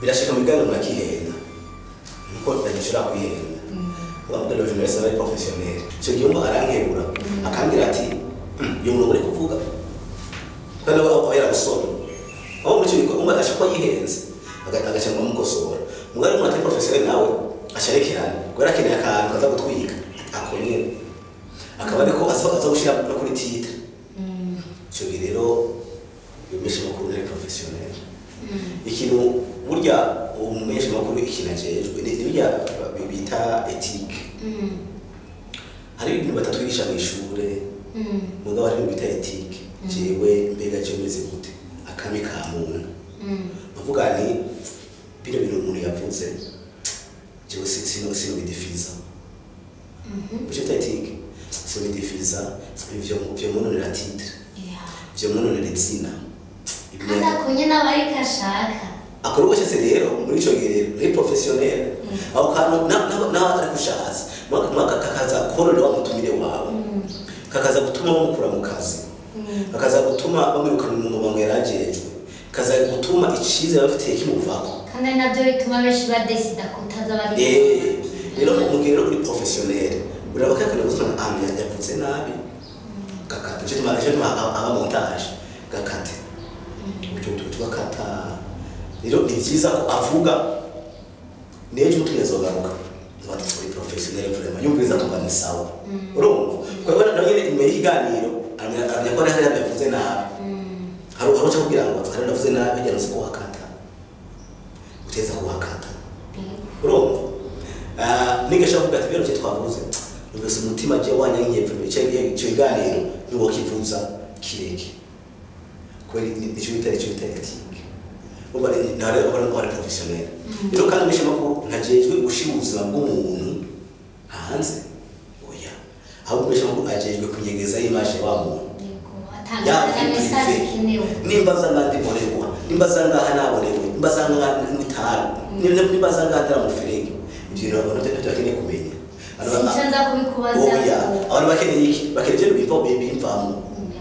birashika mu biganiro nakihenda niko ndashobora kwihenda ubavuga ngo journaliste ari professionnel cyo gihe umwe arankebura akambwira ati yo muntu uri kuvuga kandi aba yaragusoma aho muri cyo umwe ashaka yihenze agaca mu mukosora umwe ari umuntu professionnel nawe asharekerana gwera keneye akantu kaza gutwika akonye akaba ariko aza gushira no kuri titre cyo rero bimeshe makuru ari professionnel ikintu burya umeshe makuru ikinajejwe ni burya bita ethique hari ibintu batatwigisha mu ishure mugabo hari ibintu bita ethique jewe mbega je meze gute akami ka muntu bavuga ni bino bintu umuntu yavuze jewe sino bidifiza byo bita ethique sino bidifiza ivyo munonera titre ivyo munonera izina kada kunye n'abari kashaka akora cyose rero muri ico gihe rero professionnel aho kantu na ari kushatse mwaka kakaza korora wa mutumire wawe kakaza gutuma bamukura mu kazi kakaza gutuma bamwirukana mu mubango yarajejwe kaza gutuma icize bafite kimuvako kandi nabyo bituma benshi badesida kutaza bari rero mu gihe uri professionnel urabakakana gutuma amya yavuze nabi kakata cyo tuma aba montage gakate tukakata rero ni byiza ko avuga nejo tuyezogaruka baturi professionnel vraiment yumviza tubana sawa urumva kwa hiyo na nyine imbere y'iganiro amya ko hari yavuze nabi haro cyo kugira ngo hari yavuze nabi cyane se kuhakata uteza kuhakata urumva nigesha kuvuga ati bero cyo twavuze ubese umutima je wanyangiye premier cyo iganiro niwo kivuza kireke kweli nicyo bitari ethique uba nare abari professionnel rero kandi mishima ko ntajejwe gushira ubuzima bw'umuntu hanze oya ahubwo mishima ko ajejwe kunyegeza image wa muntu atanga message kinewe nimba zangandi bonerwa nimba zangaha nabonewe nimba zanga mitaro nimba zanga atara mu ferege ibyo rero abantu tutakeneye kumenya sinza kubikubaza oya abantu bakeneye iki bakeneye bimva bimvamo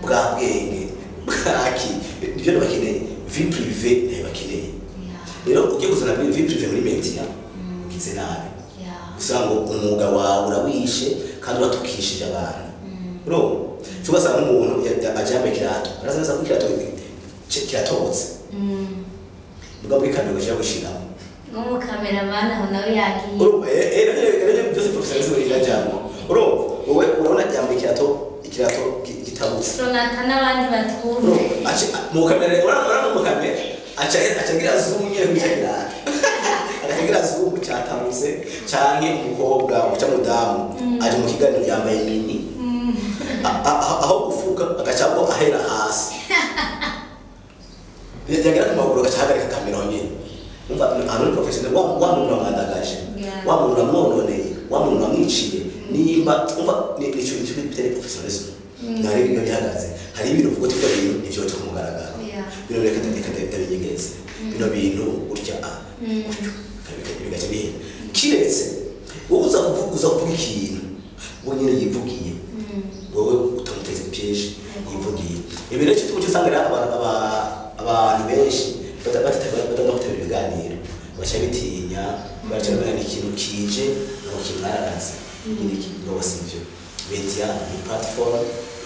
bwa bwenge bwaki ibyo bakeneye vie privée bakeneye rero ugiye kuzana vie privée muri media ugize nabi usanga umwuga wawe urawishe kandi uratukishije abantu bro cyubasa umuntu ajambe kirato arazaza ku kirato kiratobotse mugabo ikamera cyo gushiramo no cameraman aho nawe yagiye rero byose professeur irajamo bro wowe urabona jambe kirato kitabutse Ronata n'abandi batwumve mu kamera urabona mu kamera acagira zoom nyine kugira acagira zoom cyatabutse cyane umukobwa uca mudamu aje mu kiganiro yambaye mini aho gufuka agacamo ahera hasi yagira ku maguru agacahagarika kamera nyine umva hano professional wa muntu amandagaje wa muntu amwononeye wa muntu amwiciye nimba umva ni cyo bitari professionalism nari ibintu bihagaze hari ibintu uvuga uti ibintu nivyo cyo kumugaragara bino reka tabinyegeze bino bintu urya bigace bihe kiretse wowe uza kuvuga ikintu wowe nyine yivugiye wowe utamuteze piège yivugiye ibintu cyo usanga abantu benshi badakora ibiganiro bacha bitinya bacha bana ikintu kije ngo kimaraza iki ngo sivyo media ni platform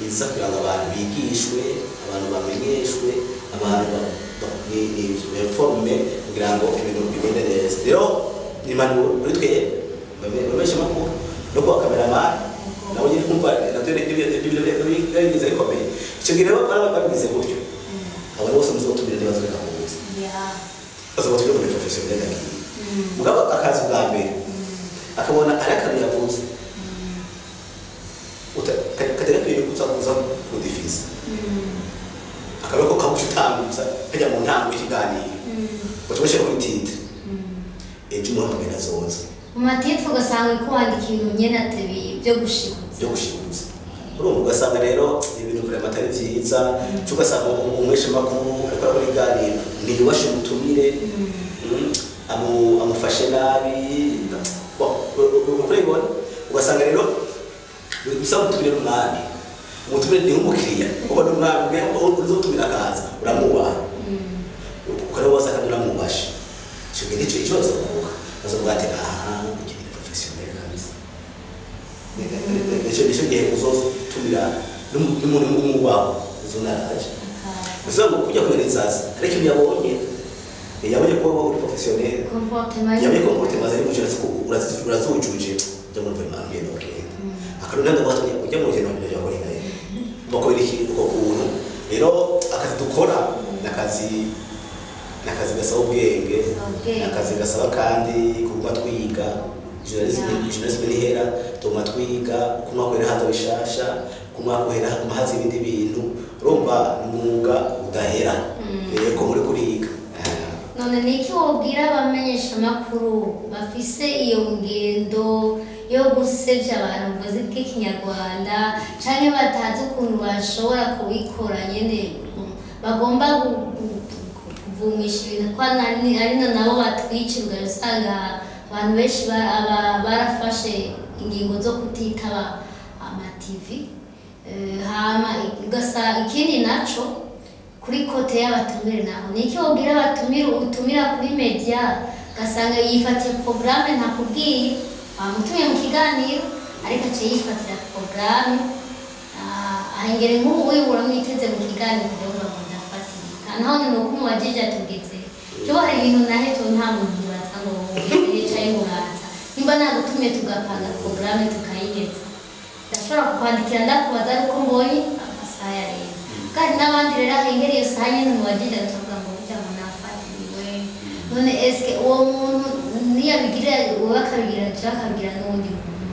iza kugira abantu bigishwe abantu bamenyeshwe abantu informe kugira ngo ibintu bigende neza rero ni manu kuri twe babesha makuru no kwa cameraman nawe nyine kumva natwe bigize bikomeye icyo gihe rero babigize gutyo abantu bose muzotumira nibazo reka kubuza kaza batuje muri professional yaki mugabo akazi bwa mbere akabona arakari yavuze katera kwiye kuza kudifisa akabako kabushutangutsa kajya mu ntango y'ikiganiro batubashe kuri titre ejo mu hamwe nazoza mu matitwe ugasanga ko wandika ibintu nyene atari byo gushikuza urumva ugasanga rero ibintu vure amatari vyiza cyugasanga umweshe makuru akora kuri ganiro ntiyubashe umutumire amufashe nabi ukuribona ugasanga rero bisaba gutumira umwami umutumire ni umukiriya ubona umwami uzotumira akaza uramwubaha ukora wose kandi uramwubashe cyo nicyo ikibazo kuvuga bazovuga ati aha iki ni professional kabisa nicyo gihe uzotumira n'umuntu w'umwubaho uzonaraje uzango kujya kugereza ariko yabonye ko uri professional yabonye ko comportement ari mucyo urazujuje byo muri vraiment bien ok akarunda ndabato kujya mu kintu byo yakora naye bako biri uko kuntu rero akazi dukora nakazi gasaba ubwenge nakazi gasaba kandi kuba twiga journalism ni hera tuma twiga kuma kwera hazo bishasha kuma kwera mahazi ibindi bintu urumva umwuga udahera yego muri kuriga none niki wobwira abamenyesha makuru bafise iyo ngendo yo gusebya abantu bazi bw'ikinyarwanda canke batazi ukuntu bashobora kubikora nyene bagomba kuvumisha ibintu kwa ari nabo batwicirwa usanga abantu benshi barafashe ingingo zo kutitaba ama TV hama igasa ikindi naco kuri kote y'abatumire naho niki wobwira abatumire utumira kuri media gasanga yifatiye programme ntakubwiye amutuye mu kiganiro ariko ace yifatira programme ahengere nk'ubu wibura mwiteze mu kiganiro rero ndafatira naho ni uko muwajije atugeze cyo hari ibintu naheto nta muntu batanga ngo yicaye ngo hanza nimba nagutumye tugapanga programme tukayigeza ndashobora kukwandikira ndakubaza ariko mbonye amasaha ya leta kandi n'abandi rero ahengereye saa nyine muwajije atavuga ngo burya ngo nafatiriwe none eske uwo muntu niyabigira uwo akabigira cyakabigira n'undi muntu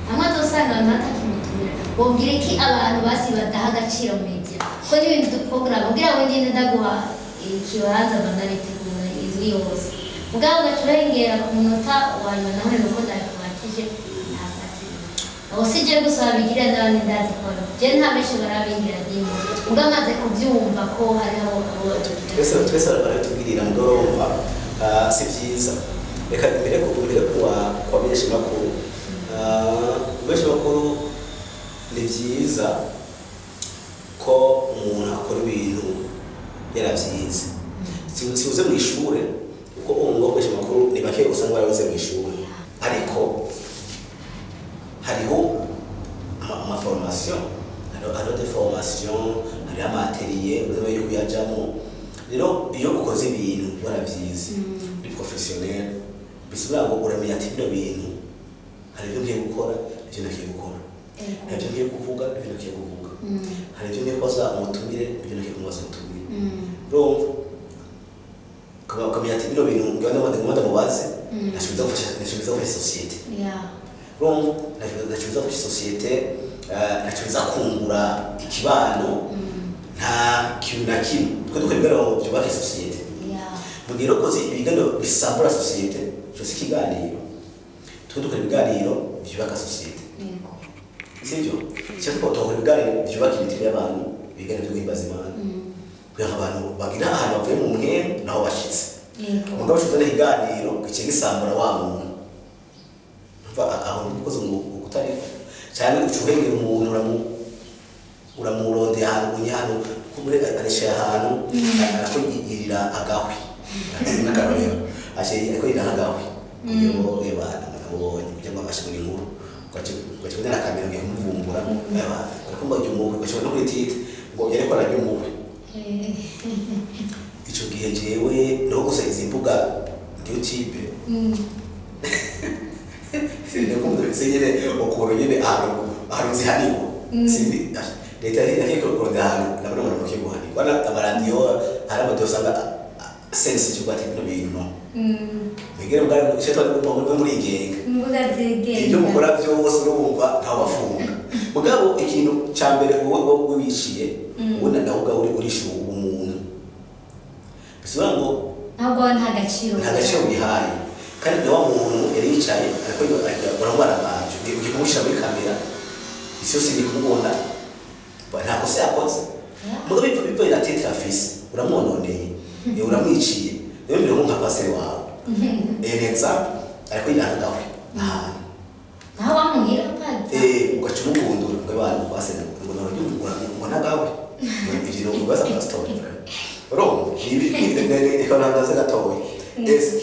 amwe dosanga abantu batakimutumira wobwira iki abantu basi badaha agaciro media ko n'ibintu duprogram kugira ngo ngende ndaguha ikibanza banaritegura izwi yose mugabo gacurengera ku munota wanyuma naho nuko ndakubakije aho sije gusaba bigira ndabandi ndazi ko je nta benshi barabingira dimo ugamaze kubyumva ko hari abo twese baratubwirira mugoromva si byiza reka mbere kwa benshi makuru benshi makuru ni byiza ko umuntu akora ibintu yaravyize siuze mu ishure uko umwuga benshi makuru ni bake usanga barabuze mu ishure ariko hariho ama formation hariho de formation hariho ama atelier urimo yo kuyajamo rero iyo ukoze ibintu waravyize ni professionnel bisubira ngo uramenya ati bino bintu hari ibyo ngiye gukora ibyo nagiye gukora hari ibyo ngiye kuvuga ibyo nagiye kuvuga hari ibyo ngiye kubaza umutumire ibyo nagiye kumubaza umutumire urumva ukamenya ati bino bintu ngenda mubaze nashoboza gufasha societe urumva nashoboza gufasha societe naco bizakungura ikibano nta kintu na kimwe twe dukora ibiganiro ngo byubake sosiyete mu gihe ukoze ibiganiro bisambura sosiyete cyo si ikiganiro twe dukora ibiganiro byubaka sosiyete sibyo cyangwa tugakora ibiganiro byubaka imitima y'abantu ibiganiro byo guhimbaza Imana kugira ngo abantu bagira ahantu bavuye mu mwemwe naho bashitse mugabo cyo tuzana ikiganiro gice gisambura wa muntu aho ukoze ngo utari cyane ucuhengera umuntu uramurondera ahantu unyano kumure arisha ahantu arako yirira agahwi n'akarorero ashe ariko yirira agahwi kuyo ebana nabonye kujya mabasha muri nkuru kwaje kudana kamera ngiye muvumbura ebana ariko mbaje umuwe kwaje no kuri tite ngo yereko arajye umuwe ico gihe jewe no gusaiza imbuga YouTube sinde kumwe senyere okoro nyene ahantu zihaniko sindi leta yake ko dano nabona mu kibuhani bana abarandiyo araba dosanga sense cyo bati no bintu bigere mbara cyo twa muri genga ibyo mukora byose urumva ntabafunga mugabo ikintu cyambere wowe wibishiye ubona naho gauri urishu umuntu bisubira ngo ntabwo nta gaciro bihaye kandi wa muntu yari yicaye ariko urabona baje ugimusha muri kamera isi yose iri kumubona nta kosa yakoze mugabo bivuye na titre afise uramwononeye uramwiciye rero mbere nka pasteur wawe example ariko yirangagawe naho wamuhira padi ugaca umukundura ngo abantu basene ngo ngo nagawe ibyo ngo baza pastor ro ibi ikanangaza gatoye desk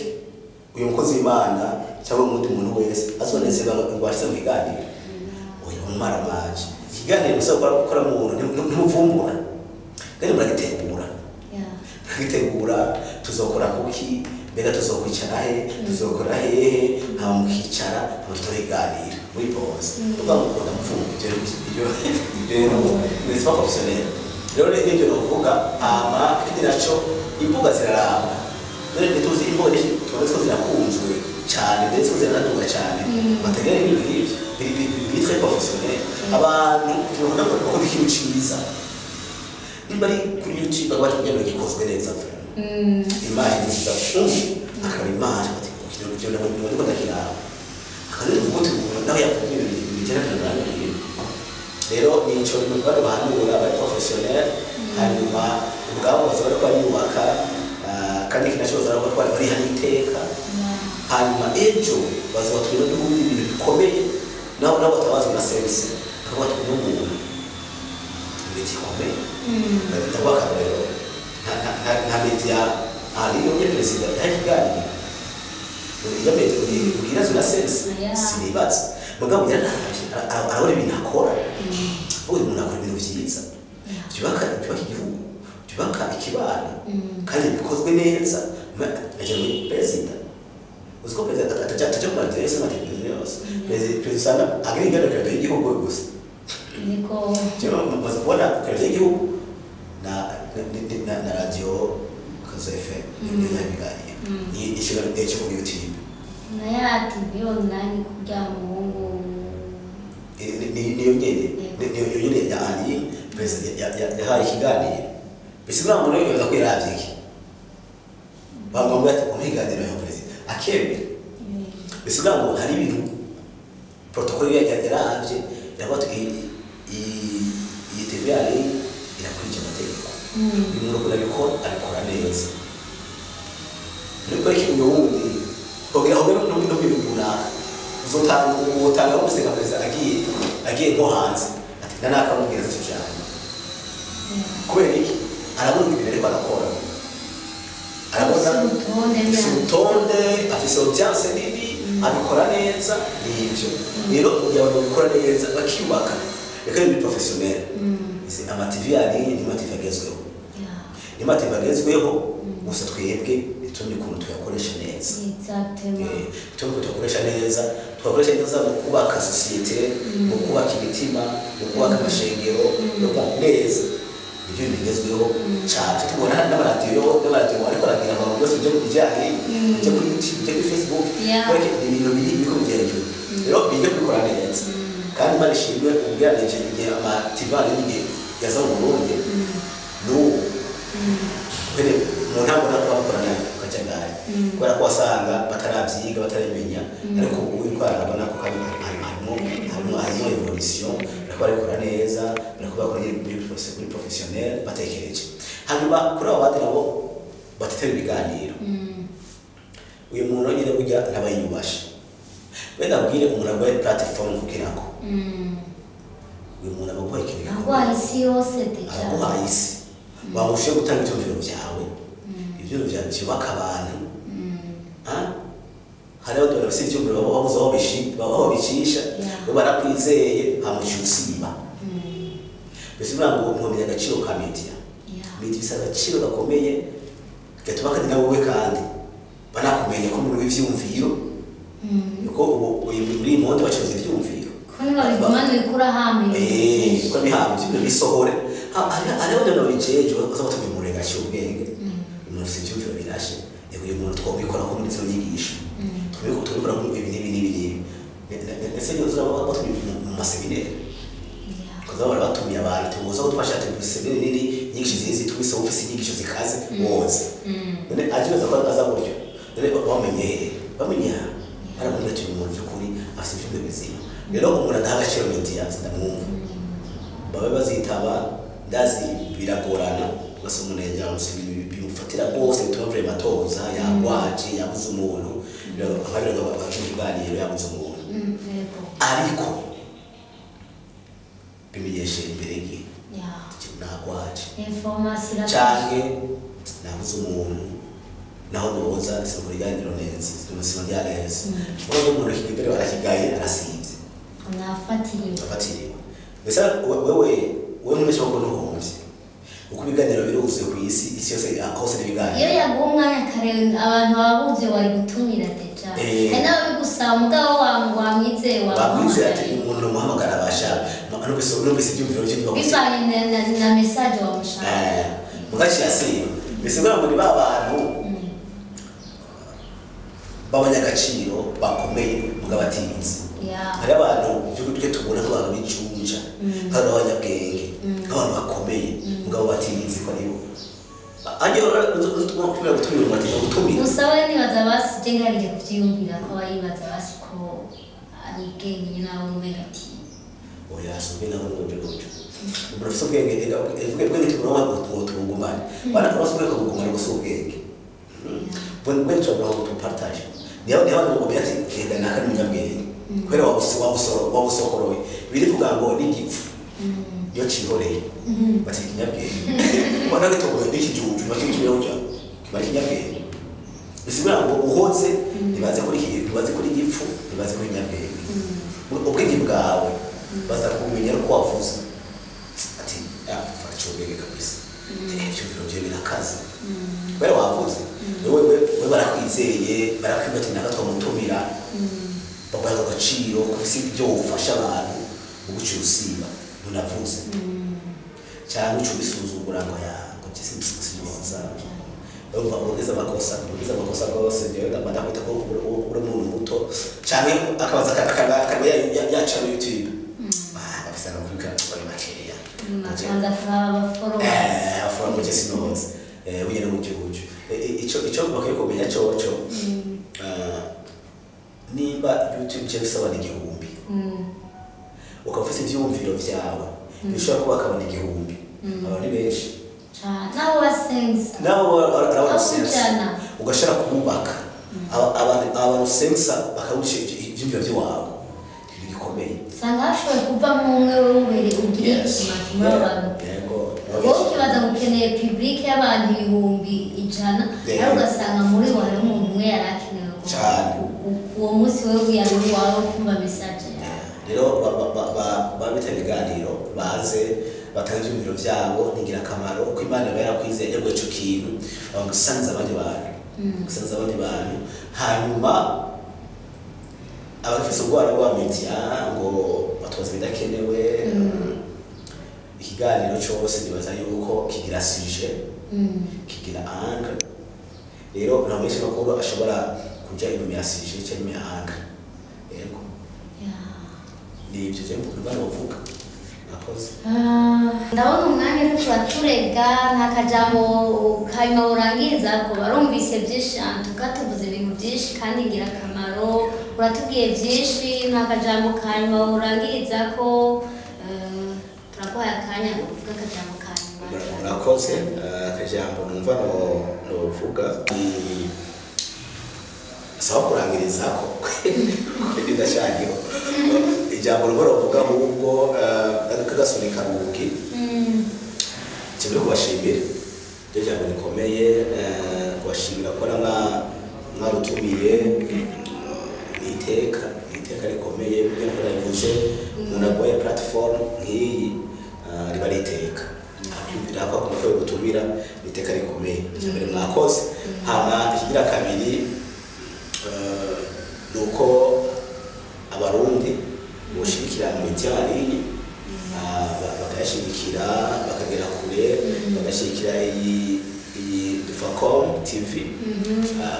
uyu mukozi w'Imana cyangwa umuntu umuntu wese azonezeba ngo ashyize mu kiganiro uyu mumara maji ikiganiro musaba gukora mu muntu ntimuvumbura kandi muragitegura tuzokora kuki mbega tuzokwicara he tuzokora hehe nta mukicara tutohiganira muri pause uvuga ngo ukunda mufumba ibyo ni pas professionnel rero n'ibyo novuga ama kindi naco imbuga ziraramba none tuzi imbuga tubaze ko zirakunzwe cyane ndetse ziranaduga cyane batagira ibintu biri très professionnel abantu tubona ko ikintu ciza niba ari kuri YouTube batubwira ngo gikozwe neza image nziza akaba image bati ikintu cyo nabonye ko ndakiraho akandi uvuga uti nawe yavuga ibintu bijyana n'ibintu rero ni cyo mu bwaro bahanura aba professionnel hanyuma ubwabo bazaba ko yubaka kandi kinashoza ko bari haniteka hanyuma ejo bazabatwira n'ubundi bintu bikomeye nabo batabaza na service akaba twumva umuntu ndetse komeye ndabaka rero nta media ari yo president yakiganira iyo media ubwira zuna service sinibaza mugabo yaranavye arabona ibintu akora uyu muntu akora ibintu vyiza byubaka igihugu byubaka ikibano kandi bikozwe neza naje muri president uziko president ataje kumara yose amategeko yose president sana agirigana kwa igihugu gusa niko cyo bazabona kwa igihugu na radio Kazo FM ni nabiganiye ni ishira echo ku YouTube na ya TV online kujya mu niyo nyene ya ali president ya ikiganiro bisigura ngo rero ko yaravye iki bagomba kumiganira ya president akebe bisigura ngo hari ibintu protocol yaravye yabato iyi TV ali irakurije amategeko bimwe ko abikora neza rero iki ubundi kugira ngo no bibuna uzotanga umuseka president agiye nko hanze ati nanakamubwira cyane kubera iki arabona ibintu ariko arakora arabona urutonde afise audience nini abikora neza nivyo rero kugira ngo bikora neza bakiyubaka reka ni professionnel isi ama TV ari ni motive agezweho ni motive agezweho gusa twebwe itumye kuntu tuyakoresha neza tuko tukoresha neza tukoresha neza mu kubaka societe mu kubaka imitima mu kubaka amashengero no neza ibyo bigezweho cyane tubona n'abaradiyo ariko baragira abantu bose byo kubijyanye byo kuri YouTube byo kuri Facebook ariko ibintu biri biko bigerageje rero bige kubikora neza kandi barishimwe ubwiranije igihe amativani n'igihe yaza mu Burundi n'ubu mbere mu ntango bakorana kajagari kubera ko wasanga bataravyiga batarimenya ariko ubu indwara abona ko harimo evolution bariko barikora neza bariko bakora kuri professionnel batekereje hanyuma kuri abo bandi nabo batetera ibiganiro uyu muntu nyine burya ntabayubashe wenda abwire umuntu agwaye platform kukirako uyu muntu abaguhaye ikintu agwaye isi yose deja aguhaye isi wamufashe gutanga ivyumviro vyawe ivyumviro vyawe byubaka abantu hari abandi bafite ivyumviro babuze aho bicisha bo barakwizeye hamucyusiba mbese ngo nkomenya agaciro ka media bisa agaciro gakomeye gatuma kandi nawe kandi banakumenya ko muri ivyumviro yuko muri monde bacuruza ivyumviro kandi babigumana bikura hamwe ko bihamye bisohore ari abandi biceje bazatuma umurenga cy'ubwenge umuntu ufite ivyumviro birashe uyu muntu twabikora ko muri zo nyigisho tubikora mu ibi ese yo zaba batumi mu maseminari kaza batumiye abantu tubuza gutwasha tubiseminari nini nyigisho zizi twise office nyigisho zikaze woze none agize ko aza buryo none bamenye aramuga cyo mu byukuri afite ibyumbe bizima rero umuntu adaha agaciro media ndamwumva babe bazitaba ndazi biragorana gasa umunenge amusibi bimufatira rwose bituma vraiment atoza yagwaje yabuze umuntu ababira ngo bakiganiro yabuze umuntu ariko bimenyeshe imbere ye nagwaje information cyane nabuze umuntu naho noza simuganiro neza simusima ryareze uko umuntu kigere barakigaye arasivye nafatiriwe mbese wewe ntumeshe ko ntuhomvye uko ibiganiro biruzuye ku isi yose hose n'ibiganiro iyo yaguha umwanya kare abantu babuze wari gutumira deja hari n'ababigusaba mugabo wamwizeye bamwizeye ati umuntu umuhamagara abasha numvise ibyumviro by'indobo bivanye na message wamushaka mugaci yasiba mbese ngo muri ba bantu b'abanyagaciro bakomeye mugabo atizi hari abantu by'ukuri tubona nk'abantu b'icunja hari abanyabwenge nk'abantu bakomeye mugabo batizi ko aribo ajye kumera gutumira umuntu ati gutumira gusa we nibaza basije ngariye kuvyiyumvira ko bayibaza basi ko ari ubwenge nawe umenya ati oya asubwe nawe ngoje umuntu ubwenge bwenge tubona ngo tubungumane bana kurasubwe ko bungumane gusubwenge bwe tubona ngo tupartage niyo ngo byati kenda nakari munyabwenge kwera wabusokoroye biri kuvuga ngo n'igipfu yo cihoreye bati kinyabwenge bana gitogoye n'ikijuju bakijuye uja bari kinyabwenge bisigura ngo uhoze nibaze kuri igipfu nibaze kuri kinyabwenge ubwenge bwawe baza kumenya ko wavuze ati facho ubwenge kabisa ibyo biro bye birakaze kwera wavuze wewe barakwizeye barakwibati nagatwa mutumira babaye agaciro kubisi ibyo ufasha abantu ugucyusiba munavuze cyangwa ucu bisuzugura ngo ya ngo cyese bisuzugura urumva ugeze amakosa rwose byo ndabanda kwita ko uri umuntu muto cyangwa akabaza akaba yaca muri YouTube abisanga kuri kuri makeya nakanda kwa followers from which is knows uye no mugihugu ico bakwiye kumenya coco nimba YouTube cyabisaba n'igihumbi ukafise ivyumviro vyawe bishobora kuba akabona igihumbi abantu benshi nabo basensa ugashara kubaka abantu sensa bakarusha ivyumviro vyawe bikomeye sanga hashoboye kuva mu umwe w'ubere ugiye ikimatima abantu wowe ukibaza gukeneye public y'abantu ibihumbi 100 ariko ugasanga muri wo hari umuntu umwe yarakenewe uwo munsi wewe yari wawe kumva message rero babita ibiganiro baze batanga ibyumviro byabo ntigira akamaro uko Imana iba yarakwizeye yego ico kintu gusangiza abandi bantu hanyuma abafise ubwara bwa media ngo batoze bidakenewe ikiganiro cyose nibaza yuko kigira sujet kigira angle rero nta mwese makuru ashobora kujya inyuma ya sujet cyangwa inyuma ya angle yego ni n'ivyo je mvuga bavuga nakoze ndabona umwanya uri kuraturega nta kajambo kanyuma urangiriza ko barumvise byinshi tukatuvuze ibintu byinshi kandi ngirakamaro uratubwiye byinshi nta kajambo kanyuma urangiriza ko turaguhaye akanya ngo uvuge akajambo kanyuma murakoze akajambo numva novuga sawa kurangiriza ko ndashakiro ijambo ruvuga ahubwo kagasunika rubuki cyo kubashimira ryo jambo rikomeye kubashimira ko mwarutumiye iteka rikomeye byo navuze munagoye platform nk'iyi riba riteka akumvira ko kumutwe gutumira iteka rikomeye cyane mwakoze hama ikigira kabiri nuko abarundi boshikira mu mityarini bakayashigikira bakagera kure bagashikira iyi Dufacom TV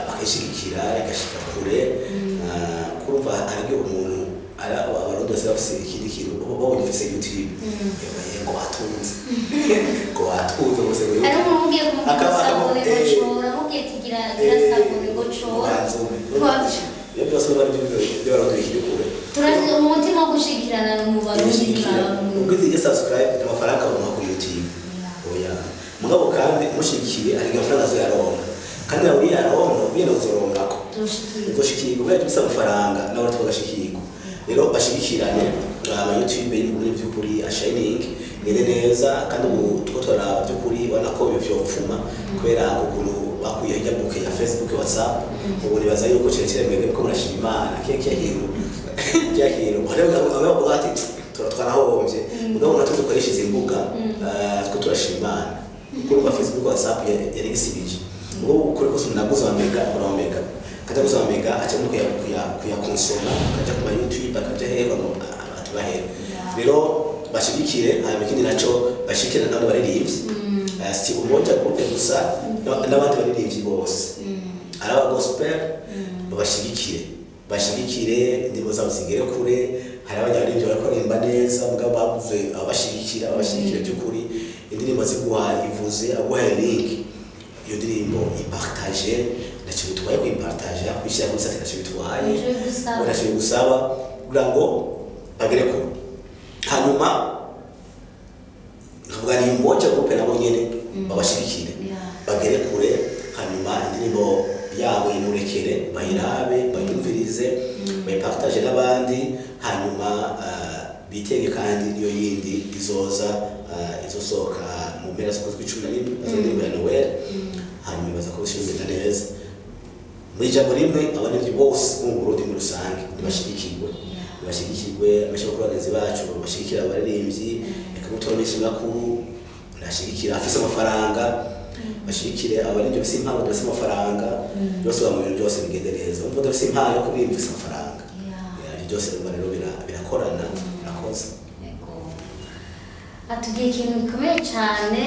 bakayashigikira igashika kure kurumva ari umuntu abarundi bose bafise ikindi kintu babonye ufise YouTube ngo batunze ngo batunze bose ngo ari umuntu ugiye kumusabone ngo chora ugiye kugira sabone ngo chora iyo byose bari byo barundi kure turaje umutima wo gushikirana mu barundi ubwize subscribe amafaranga mu ku YouTube oya mugabo kandi mushikiye ari amafaranga zo yaronka kandi nawe yaronka bino uzoronka ko uzoshikirwa bwa tubisa amafaranga nawe twagashikirwa rero bashikirane aba YouTube y'ibintu by'ukuri ashining ngene neza kandi ubu twotora by'ukuri wana ko bivyo kubera ukuntu bakuye hirya buke ya Facebook WhatsApp ubu nibaza yuko cyerekeye mwebwe ko murashima Imana keke hiro byahiro abo ati twarahombye mugabo natwe dukoresha izi mbuga twe turashima Imana kuko Facebook WhatsApp yari gisibije ngo kuri ko sunaguza amega uromega kaja guza amega acha mu kuya konsoma kaja ku YouTube akaja hero atubahera rero bashigikire hanyuma ikindi naco bashikira nabo baririmbyi si umoja groupe gusa n'abandi baririmbyi bose araba gospel bashigikire ndimo zamuzigere kure hari abanyarinje barakoremba neza mugabo bavuze abashigikira by'ukuri indirimbo ziguha ivuze aguha link iyo ndirimbo ipartage nacyo bitwaye ko ipartage akwishyira muri site nacyo bitwaye nacyo gusaba kugira ngo bagere kure hanyuma nkavuga ni moja groupe nabo nyene babashigikire bagere kure hanyuma indirimbo yabo imurekere bayirabe bayumvirize bayipartage n'abandi hanyuma bitege kandi niyo yindi izosohoka mu mpera z'ukwezi kwa 11 azondirimbo ya Noel hanyuma baza kubishimira neza muri jambo rimwe abanevyi bose mu Burundi muri rusange bashigikirwe abashobora bagenzi bacu bashigikira abaririmbyi ekamutonesha makuru ndashigikira afise amafaranga bashikire abarivyo bise impano bise amafaranga byose bamwe byose bigende neza umva dose impano yo kubimva bise amafaranga ari byose rero birakorana nakoze atugiye ikintu gikomeye cyane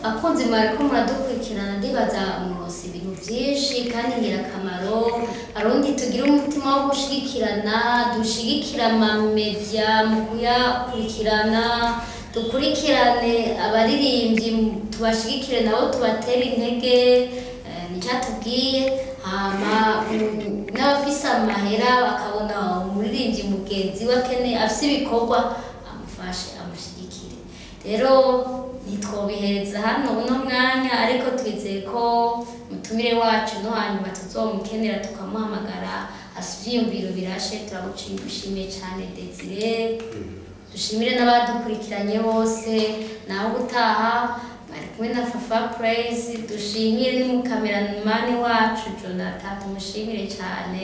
akunze mwari ko muradukurikirana ndibaza mwose ibintu byinshi kandi ngirakamaro arundi tugira umutima wo gushigikirana dushigikira amamedia mu kuyakurikirana dukurikirane abaririmbyi tubashigikire nabo tubatera intege nicyatubwiye hama n'abafise amahera bakabona umuririmbyi mugenzi we akeneye afise ibikorwa amufashe amushigikire rero nitwobihereza hano uno mwanya ariko twizeye ko mutumire wacu no hanyuma tuzomukenera tukamuhamagara asubiyumviro birashe turagushimiye cyane Desire dushimire n'abadukurikiranye bose naho gutaha bari kumwe na Fafa Praise dushimire n'umukameramani wacu Jonathan tumushimire cyane